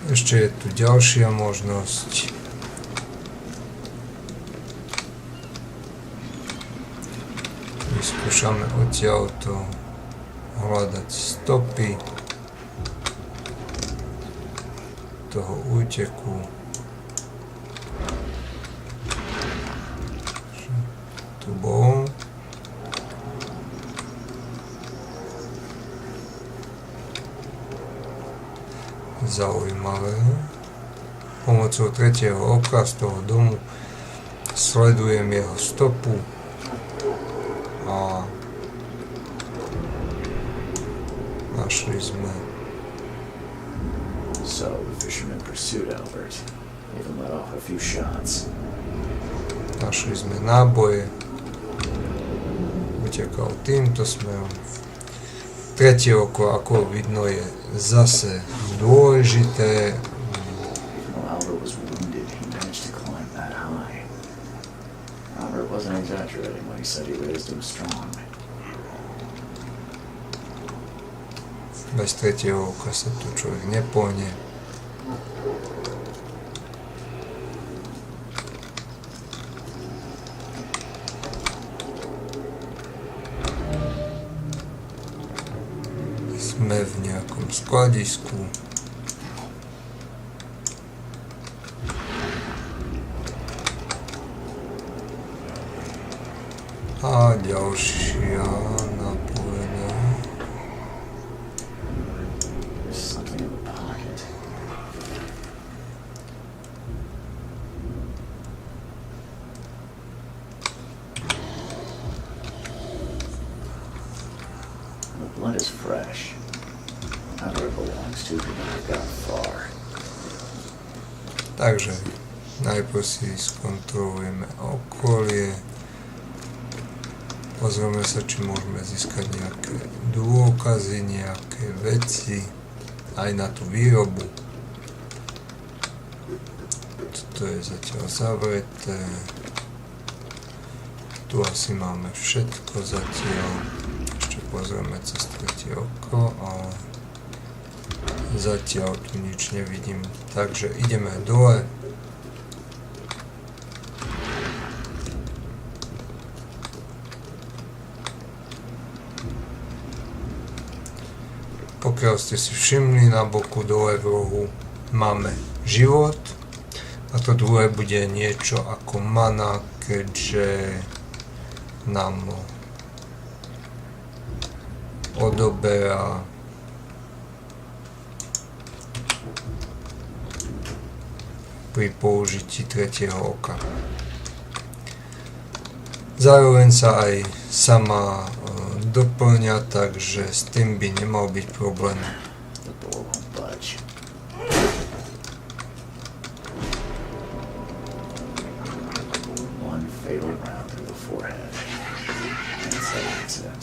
Ešte je tu ďalšia možnosť. Vyskúšame odtiaľto hľadať stopy toho úteku. Tu bol. Zaujímavé. Pomocou tretieho oka z toho domu sledujem jeho stopu a našli sme. So the fisherman pursued Albert, even let off a few shots. Našli sme náboje. Utekal týmto smerom. Tretie oko, ako vidno, je zase dôležité. While Albert was wounded, he managed to climb that high. Albert wasn't exaggerating when he said he raised him strong. Bez tretieho oka sa tu človek nepohne. Sme v nejakom skladisku. A ďalšia napoveda. There's something in the pocket. The blood is fresh. Whoever it belongs to could not have gotten far. Takže najprv si skontrolujeme okolie. Pozrieme sa, či môžeme získať nejaké dôkazy, nejaké veci aj na tú výrobu. Toto je zatiaľ zavreté. Tu asi máme všetko zatiaľ. Ešte pozrieme cez tretie oko, ale zatiaľ tu nič nevidím. Takže ideme dole. Pokiaľ ste si všimli, na boku dole v rohu máme život a to druhé bude niečo ako mana, keďže nám odoberá pri použití tretieho oka. Zároveň sa aj sama doplňa, takže s tým by nemal byť problém. The door won't budge. One fatal round through the forehead. That's an accident.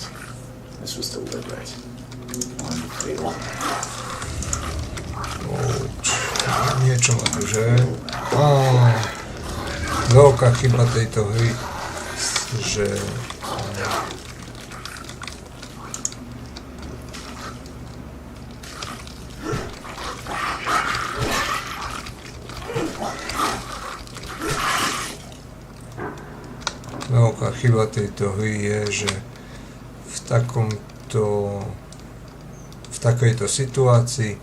This was deliberate. One fatal Niečo ma tu žere. Veľká chyba tejto hry, že veľká chyba tejto hry je, že v takejto situácii,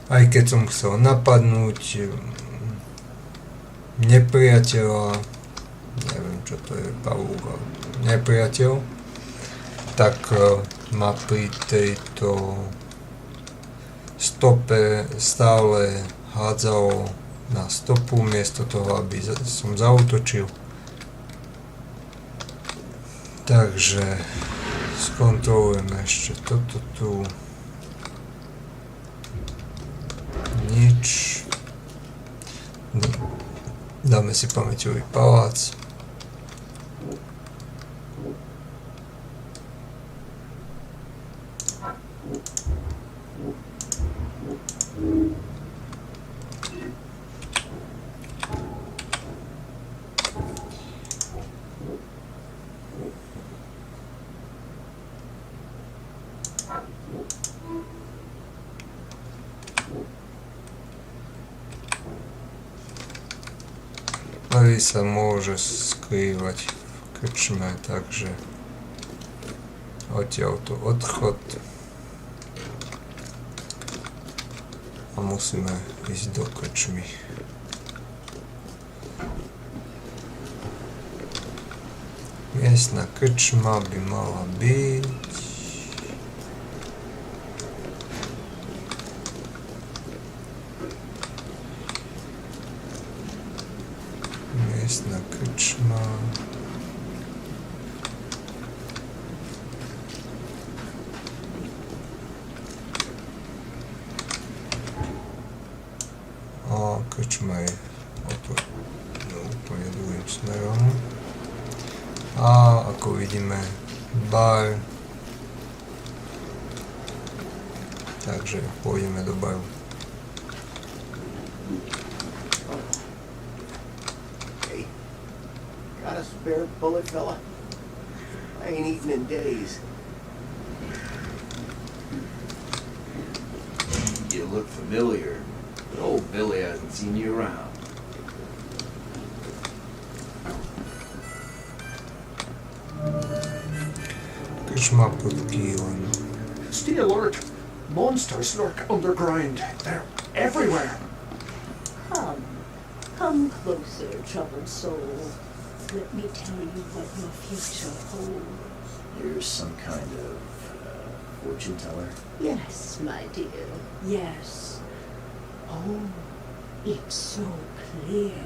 aj keď som chcel napadnúť nepriateľa, neviem čo to je, pavúk, nepriateľ, tak ma pri tejto stope stále hádzalo na stopu, miesto toho, aby som zaútočil. Takže skontrolujeme ešte toto tu. Nič. Dáme si pamäťový palác. Larry sa môže skrývať v krčme, takže odtiaľto odchod a musíme ísť do krčmy. Miestna krčma by mala byť miestna krčma. A krčma je úplne druhým smerom. A ako vidíme, bar. Takže pôjdeme do baru. Got a spare bullet, fella? I ain't eaten in days. You look familiar, but old Billy hasn't seen you around. Krčma pod kýlom. Stay alert. Monsters lurk underground. They're everywhere. Come closer, troubled soul. Let me tell you what your future holds. You're some kind of fortune teller? Yes, my dear, yes. Oh, it's so clear.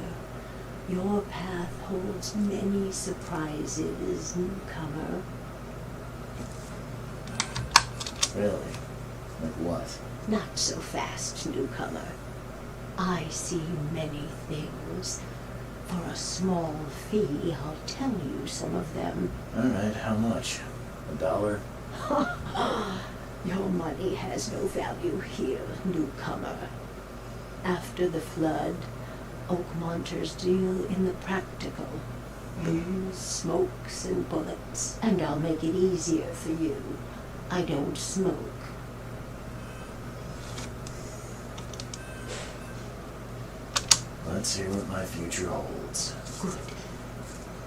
Your path holds many surprises, newcomer. Really? Like what? Not so fast, newcomer. I see many things. For a small fee, I'll tell you some of them. All right, how much? $1? Your money has no value here, newcomer. After the flood, Oakmonters deal in the practical. Booze, smokes, and bullets. And I'll make it easier for you. I don't smoke. Let's hear what my future holds. Good.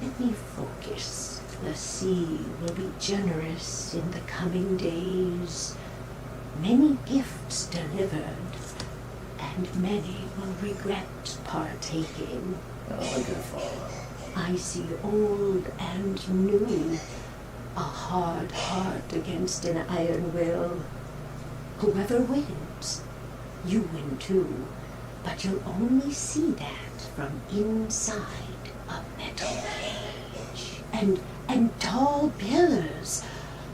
Let me focus. The sea will be generous in the coming days. Many gifts delivered, and many will regret partaking. Oh, I can follow. I see old and new. A hard heart against an iron will. Whoever wins, you win too. But you'll only see that from inside a metal cage. And tall pillars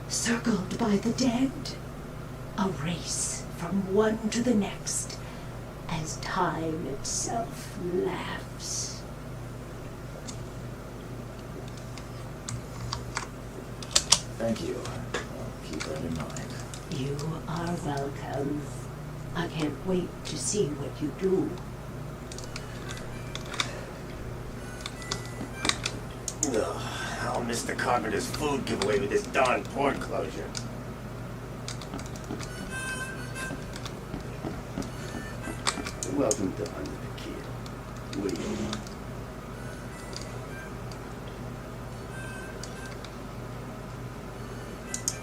circled by the dead. A race from one to the next as time itself laughs. Thank you. I'll keep that in mind. You are welcome. I can't wait to see what you do. Ugh, I'll miss the carpenter's food giveaway with this darn port closure. Welcome to Under the Kid. What do you want?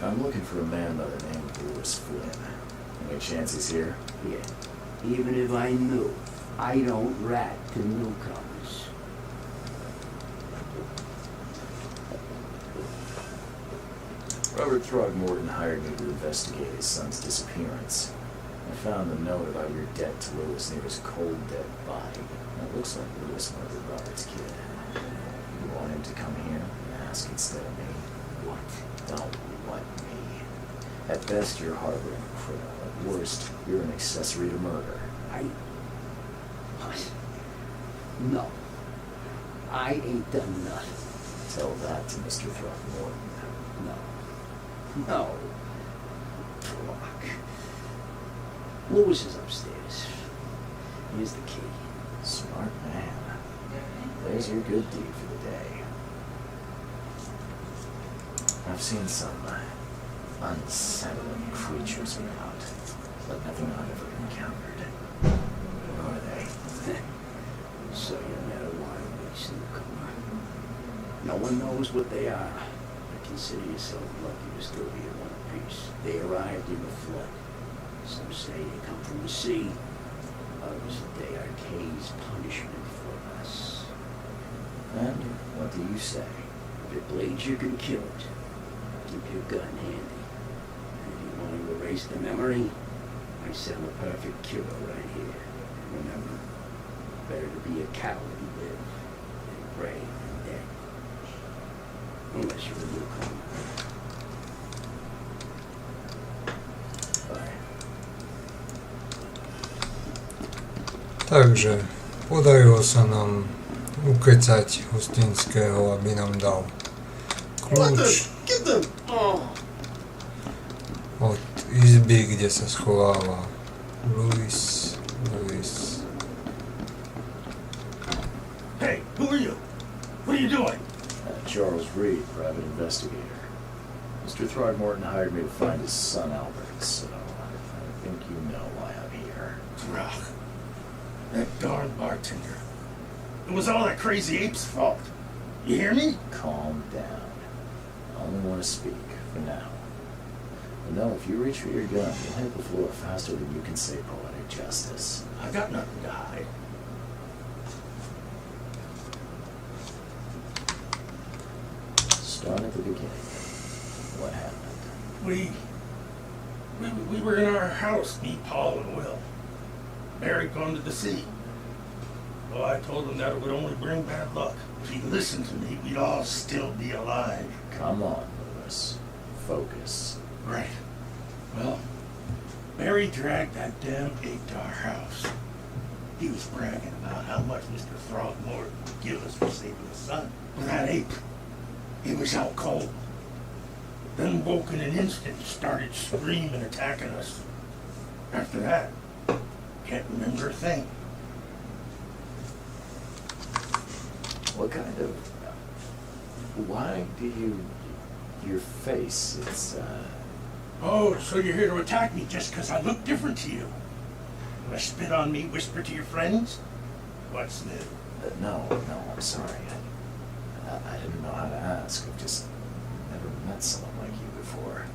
I'm looking for a man by the name of Lewis Flynn. Any chance he's here? Yeah. Even if I knew, I don't rat to newcomers. Robert Throgmorton hired me to investigate his son's disappearance. I found the note about your debt to Lewis near his cold, dead body. It looks like Lewis murdered Robert's kid. You want him to come here and ask instead of me? What? Don't what me. At best, you're harboring a criminal. At worst, you're an accessory to murder. What? No. I ain't done nothing. Tell that to Mr. Throckmorton. No. Brock. Lewis is upstairs. Here's the key. Smart man. There's your good deed for the day. I've seen some unsettling creatures around, but nothing I've ever encountered. Who are they? So you're not a wild beast newcomer. No one knows what they are. But consider yourself lucky to still be in one piece. They arrived in the flood. Some say they come from the sea. Others they are Kay's punishment for us. And what do you say? If it bleeds, you can kill it. Keep your gun handy. And if you want to erase the memory, I sell a perfect cure right here. And remember, better to be a coward and live than brave and dead. Unless you're a newcomer. Bye. Takže podarilo sa nám ukecať Hostinského, aby nám dal kľúč od izby, kde sa schováva Lewis. Hey, who are you? What are you doing? Charles Reed, private investigator. Mr. Throgmorton hired me to find his son Albert, so I think you know why I'm here. Rock. That darn bartender. It was all that crazy ape's fault. You hear me? Calm down. I only want to speak, for now. But no, if you reach for your gun, you'll hit the floor faster than you can say poetic justice. I got nothing to hide. Start at the beginning. What happened? We were in our house, me, Paul, and Will. Barry gone to the sea. Well, I told him that it would only bring bad luck. If he'd listened to me, we'd all still be alive. Come on, Lewis. Focus. Right. Well, Barry dragged that damn ape to our house. He was bragging about how much Mr. Throgmorton would give us for saving his son. But that ape, he was out cold. Then woke in an instant, started screaming, attacking us. After that, can't remember a thing. What kind of... Why do you... Your face, it's, Oh, so you're here to attack me just because I look different to you? You want to spit on me, whisper to your friends? What's new? No, I'm sorry. I didn't know how to ask. I've just never met someone like you before.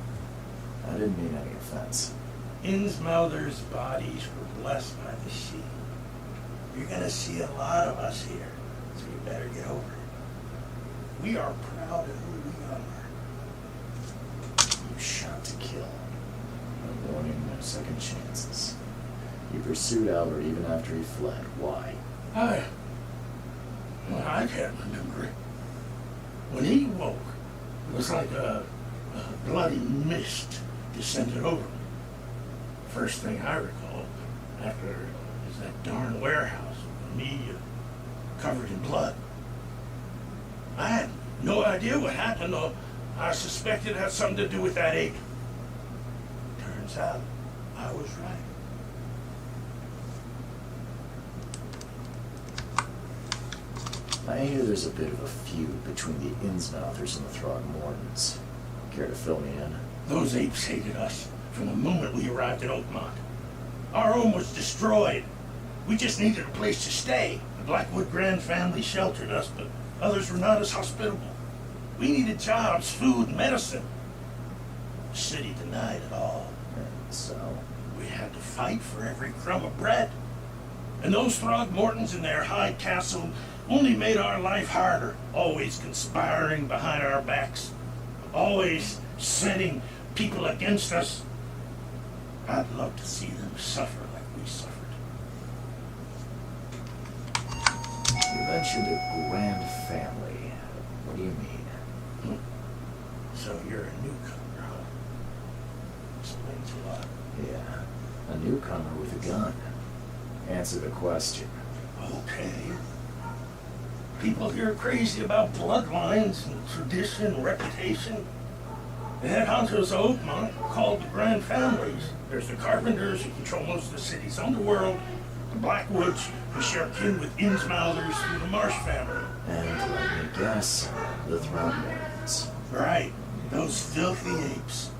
I didn't mean any offense. Innsmouthers' bodies were blessed by the sea. You're gonna see a lot of us here, so you better get over it. We are proud of who we are. You shot to kill. No warning, no second chances. You pursued Albert even after he fled. Why? I can't remember it. When he woke, it was like a bloody mist descended over me. First thing I recall after is that darn warehouse with me covered in blood. I had no idea what happened, though. I suspected it had something to do with that ape. Turns out I was right. I hear there's a bit of a feud between the Innsmouthers and the Throgmortons. Care to fill me in? Those apes hated us from the moment we arrived in Oakmont. Our home was destroyed. We just needed a place to stay. The Blackwood Grand family sheltered us, but others were not as hospitable. We needed jobs, food, medicine. The city denied it all. And so? We had to fight for every crumb of bread. And those Throgmortons in their high castle only made our life harder, always conspiring behind our backs, always setting people against us. I'd love to see them suffer like we suffered. You mentioned a grand family. What do you mean? So you're a newcomer, huh? Explains a lot. Yeah, a newcomer with a gun. Answer the question. Okay. People here are crazy about bloodlines and tradition, reputation. The head honchos of Oakmont called the Grand Families. There's the Carpenters who control most of the city's underworld, the Blackwoods who share kin with Innsmouthers through the Marsh family. And let me guess, the Throgmortons. Right, those filthy apes.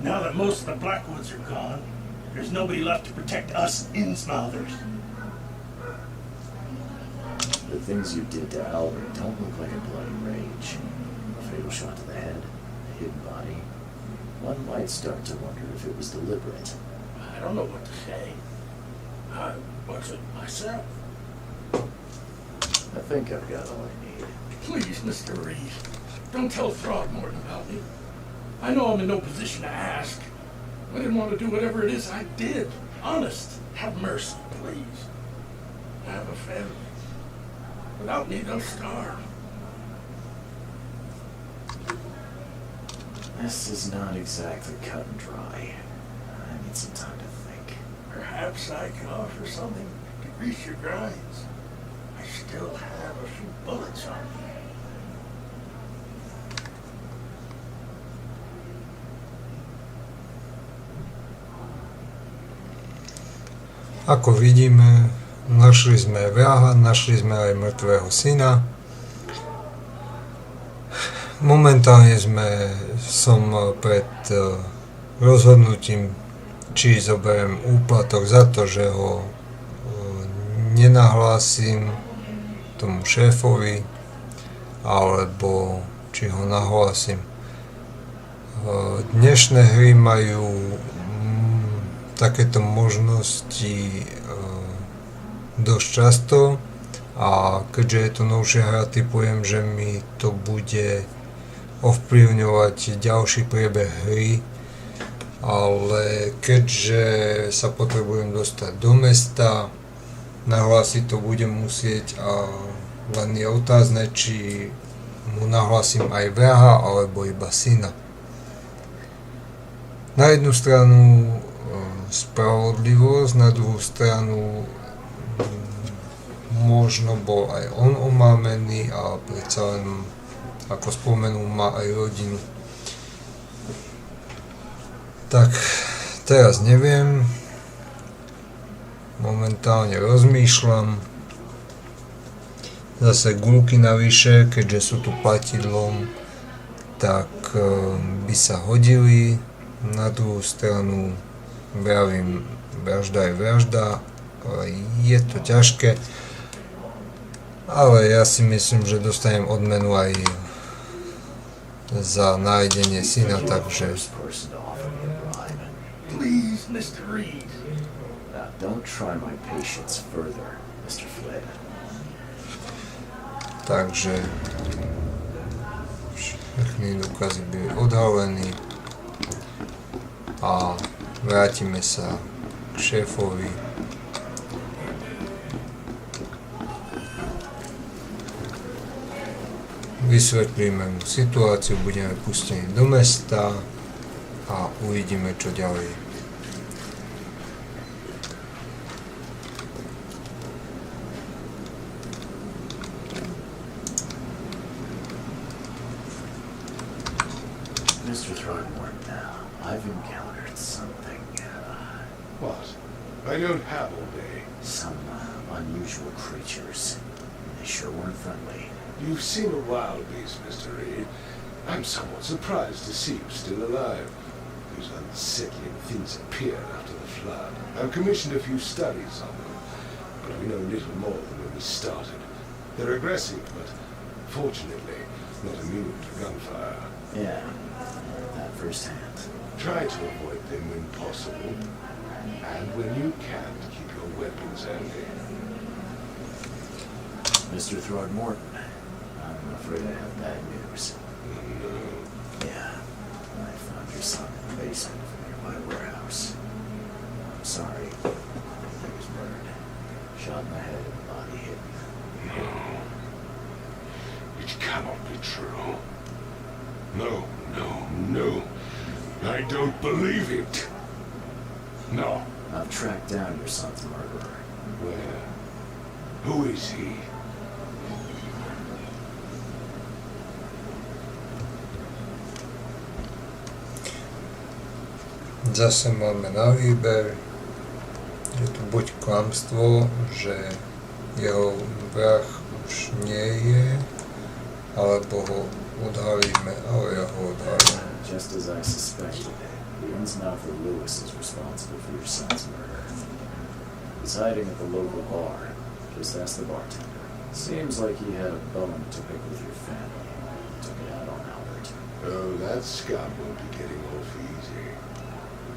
Now that most of the Blackwoods are gone, there's nobody left to protect us Innsmouthers. The things you did to Albert don't look like a bloody rage. A fatal shot to the head, a hidden body. One might start to wonder if it was deliberate. I don't know what to say. I wasn't myself. I think I've got all I need. Please, Mr. Reed, don't tell Throgmorton about me. I know I'm in no position to ask. I didn't want to do whatever it is I did. Honest, have mercy, please. I have a family. Without me, they'll starve. This is not exactly cut and dry. I need some time to think. Perhaps I can offer something to grease your grinds. I still have a few bullets on me. Ako vidíme, našli sme vraha, našli sme aj mŕtvého syna. Momentálne som pred rozhodnutím, či zoberiem úplatok za to, že ho nenahlásim tomu šéfovi, alebo či ho nahlásim. Dnešné hry majú takéto možnosti dosť často a keďže je to novšia hra, typujem, že mi to bude ovplyvňovať ďalší priebeh hry, ale keďže sa potrebujem dostať do mesta, nahlásiť to budem musieť a len je otázne, či mu nahlásim aj vraha alebo iba syna. Na jednu stranu spravodlivosť, na druhú stranu možno bol aj on omámený a predsa len, ako spomenul, má aj rodinu. Tak teraz neviem, momentálne rozmýšľam, zase guľky navyše, keďže sú tu platidlom, tak by sa hodili. Na druhú stranu vravím, vražda je vražda, je to ťažké, ale ja si myslím, že dostanem odmenu aj za nájdenie syna, takže Please, Mr. Reed. Now, don't try my patience further, Mr. Flynn. Takže všechny dôkazy byli odhalení a vrátime sa k šéfovi. Vysvetlíme mu situáciu, budeme pustení do mesta a uvidíme, čo ďalej. Mr. Throgmorton, I've encountered something. What? I don't have all day. Some unusual creatures. They sure weren't friendly. You've seen a wild beast, Mr. Reed. I'm somewhat surprised to see you still alive. These unsettling things appeared after the flood. I've commissioned a few studies on them, but we know little more than when we started. They're aggressive, but fortunately not immune to gunfire. Yeah, that firsthand. Try to avoid them when possible, and when you can, keep your weapons handy. Mr. Throgmorton, I'm afraid I have bad news. No. Yeah, I found your son in the basement of a nearby warehouse. I'm sorry. He was murdered. Shot in the head and the body hidden. No. It cannot be true. No, no, no. I don't believe it. No. I've tracked down your son's murderer. Where? Who is he? Zase máme na výber. Je tu buď klamstvo, že jeho vrah už nie je, alebo ho odhalíme, ale ja ho odhalím. Just as I suspected, the Innsmouth Lewis is responsible for your son's murder. He's hiding at the local bar. Just ask the bartender. Seems like he had a bone to pick with your family. Took it out on Albert. Oh, that scum won't be getting off easy.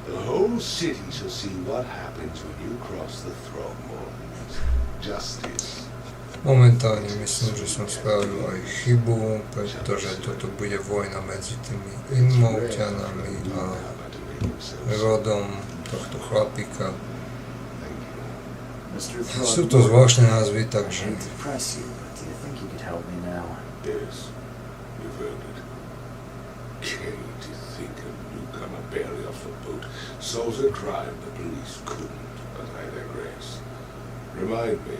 The whole city shall see what happens when you cross the Throgmortons. Justice. Momentálne myslím, že som spravil aj chybu, pretože toto bude vojna medzi tými Innsmouthanami a rodom tohto chlapíka. Sú to zvláštne názvy, takže... Yes, you've earned it. Can't you think a newcomer barely off the boat solves a crime the police couldn't, but I digress. Remind me,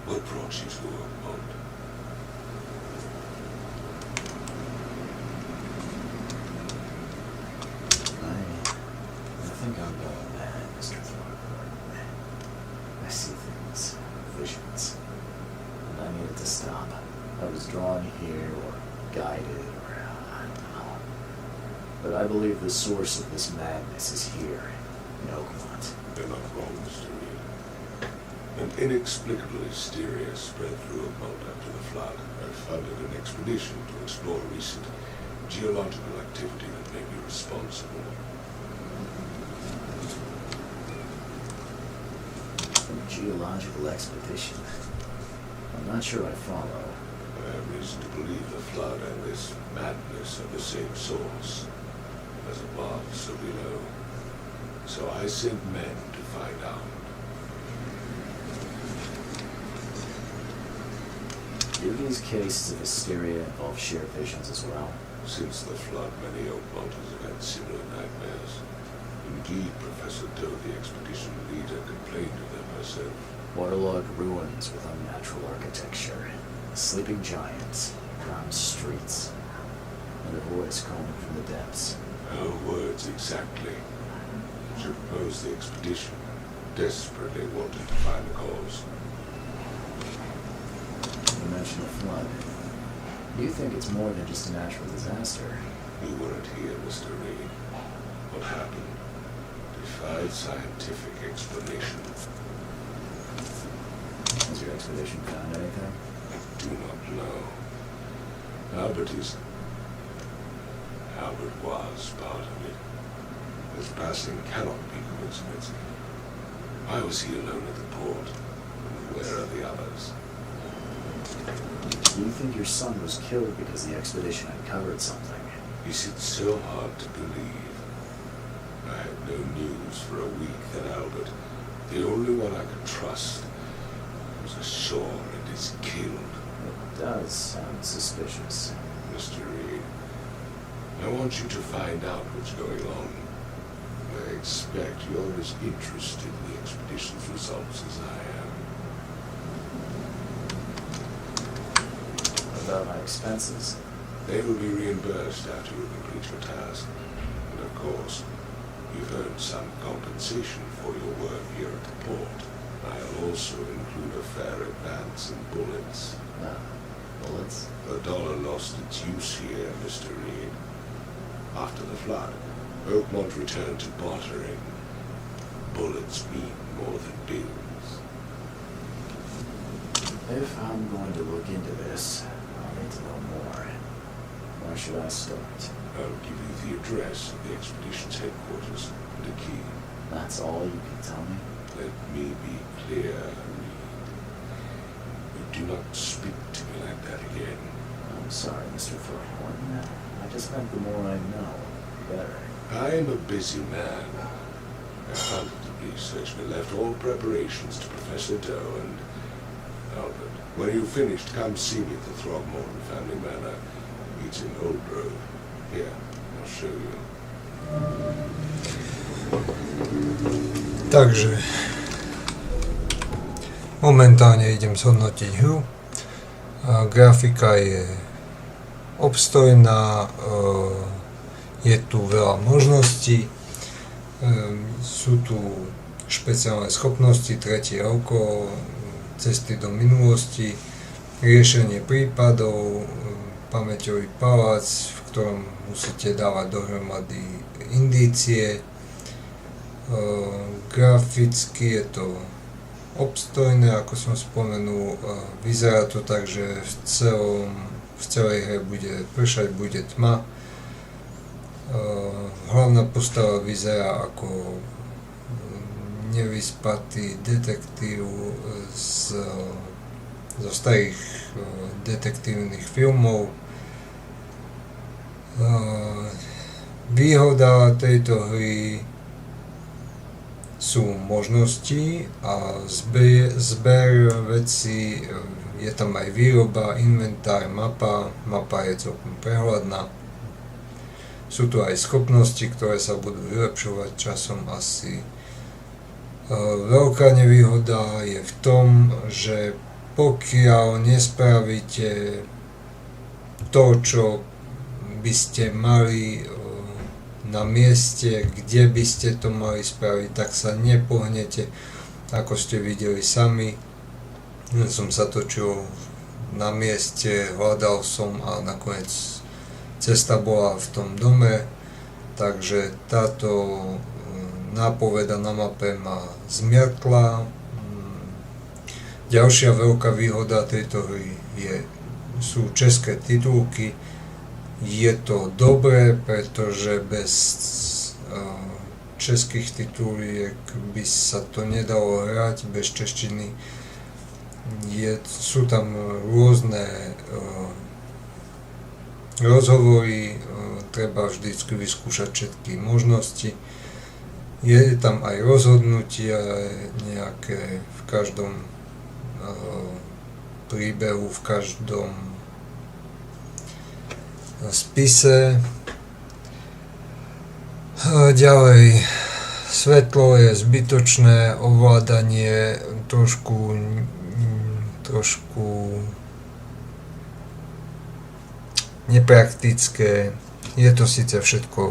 what brought you to Oakmont? I think I'm going mad, Mr. Thornton. I see things, visions, and I needed to stop. I was drawn here, or guided, or I don't know. But I believe the source of this madness is here, in Oakmont. You're not wrong, Mr. Reed. An inexplicable hysteria spread through Oakmont after the flood. I funded an expedition to explore recent geological activity that may be responsible. A geological expedition? I'm not sure I follow. I have reason to believe the flood and this madness are the same source. As above, so below. So I sent men to find out. Do these cases of hysteria involve shared visions as well? Since the flood, many Oakmonters have had similar nightmares. Indeed, Professor Doe, the expedition leader, complained of them herself. Waterlogged ruins with unnatural architecture, sleeping giants, drowned streets, and a voice calling from the depths. Her words exactly. Suppose the expedition desperately wanted to find the cause. You mentioned the flood. Do you think it's more than just a natural disaster? You weren't here, Mr. Reed. What happened defied scientific explanation. Has your expedition found anything? I do not know. Albert was part of it. His passing cannot be coincidence. Why was he alone at the port? And where are the others? Do you think your son was killed because the expedition uncovered something? Is it so hard to believe? I had no news for a week that Albert, only one I could trust was ashore and is killed. It does sound suspicious. Mr. Reed, I want you to find out what's going on. I expect you're as interested in the expedition's results as I am. What about my expenses? They will be reimbursed after you complete your task. And of course, you've earned some compensation for your work here at the port. I'll also include a fair advance in bullets. Bullets? The dollar lost its use here, Mr. Reed. After the flood, Oakmont returned to bartering. Bullets mean more than bills. If I'm going to look into this, I'll need to know more. Where should I start? I'll give you the address of the expedition's headquarters and a key. That's all you can tell me? Let me be clear, Reed. You do not speak to me like that again. I'm sorry, Mr. Thornton. I just think the more I know, the better. I am a busy man. I funded the research and left all preparations to Professor Doe and Albert. When you've finished, come see me at the Throgmorton family manor. It's in Old Grove. Here, I'll show you. Takže momentálne idem zhodnotiť hru. Grafika je obstojná, je tu veľa možností, sú tu špeciálne schopnosti, tretie oko, cesty do minulosti, riešenie prípadov, pamäťový palác, v ktorom musíte dávať dohromady indície. Graficky je to obstojné, ako som spomenul, vyzerá to tak, že v celej hre bude pršať, bude tma. Hlavná postava vyzerá ako nevyspatý detektív zo starých detektívnych filmov. Výhoda tejto hry sú možnosti a zber vecí, je tam aj výroba, inventár, mapa je celkom prehľadná. Sú tu aj schopnosti, ktoré sa budú vylepšovať časom asi. Veľká nevýhoda je v tom, že pokiaľ nespravíte to, čo by ste mali na mieste, kde by ste to mali spraviť, tak sa nepohnete, ako ste videli sami. Som sa točil na mieste, hľadal som a nakoniec cesta bola v tom dome, takže táto nápoveda na mape ma zmiatla. Ďalšia veľká výhoda tejto hry sú české titulky. Je to dobré, pretože bez českých tituliek by sa to nedalo hrať, bez češtiny. Sú tam rôzne rozhovory, treba vždycky vyskúšať všetky možnosti. Je tam aj rozhodnutia nejaké v každom príbehu, v každom spise. Ďalej, svetlo je zbytočné, ovládanie trošku nepraktické. Je to síce všetko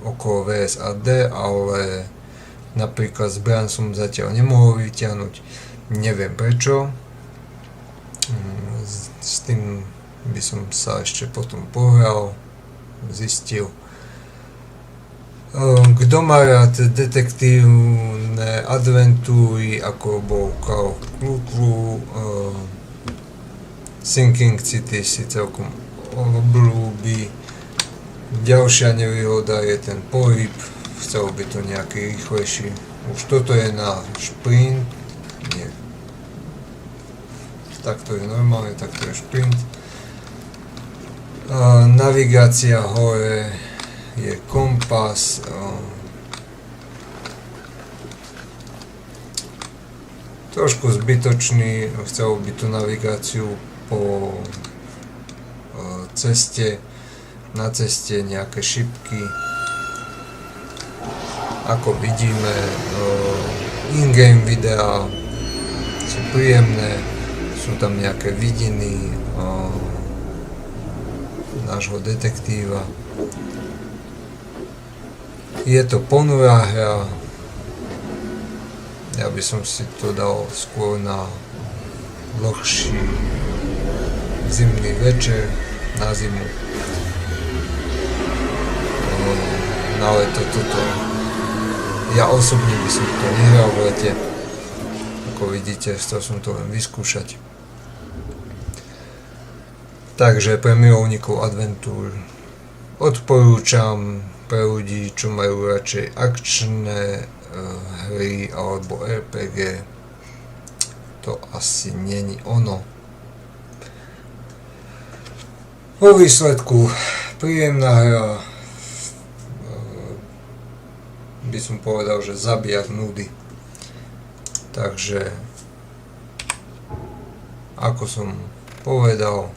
okolo VSAD, ale napríklad zbraň som zatiaľ nemohol vyťahnuť. Neviem prečo. S tým by som sa ešte potom pohral, zistil. Kto má rád detektívne adventúry, ako bol Call of Cthulhu, Sinking City si celkom obľúbi. Ďalšia nevýhoda je ten pohyb, chcel by to nejaký rýchlejší. Už toto je na šprint, nie. Takto je normálne, takto je šprint. Navigácia hore je kompas. trošku zbytočný, chcel by tú navigáciu po ceste, na ceste nejaké šipky. Ako vidíme, in-game videá sú príjemné, sú tam nejaké vidiny nášho detektíva. Je to ponurá hra, ja by som si to dal skôr na dlhší zimný večer, na zimu. Na leto toto. Ja osobne by som to nehral v lete. Ako vidíte, chcel som to len vyskúšať. Takže pre milovníkov adventúr odporúčam, pre ľudí, čo majú radšej akčné hry alebo RPG, to asi není ono. Vo výsledku príjemná hra, by som povedal, že zabíja nudy. Takže ako som povedal,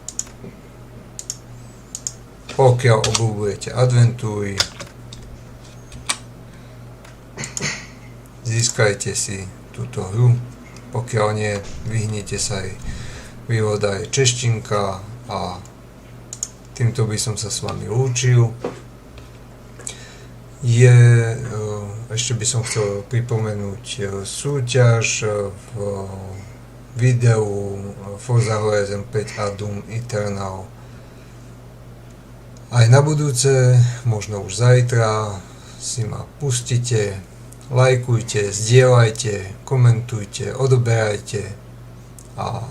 pokiaľ obľúbujete adventúry, získajte si túto hru, pokiaľ nie, vyhnite sa jej. Výhoda je češtinka a týmto by som sa s vami lúčil. Ešte by som chcel pripomenúť súťaž v videu Forza Horizon 5 a Doom Eternal. Aj na budúce, možno už zajtra, si ma pustite, lajkujte, zdieľajte, komentujte, odoberajte a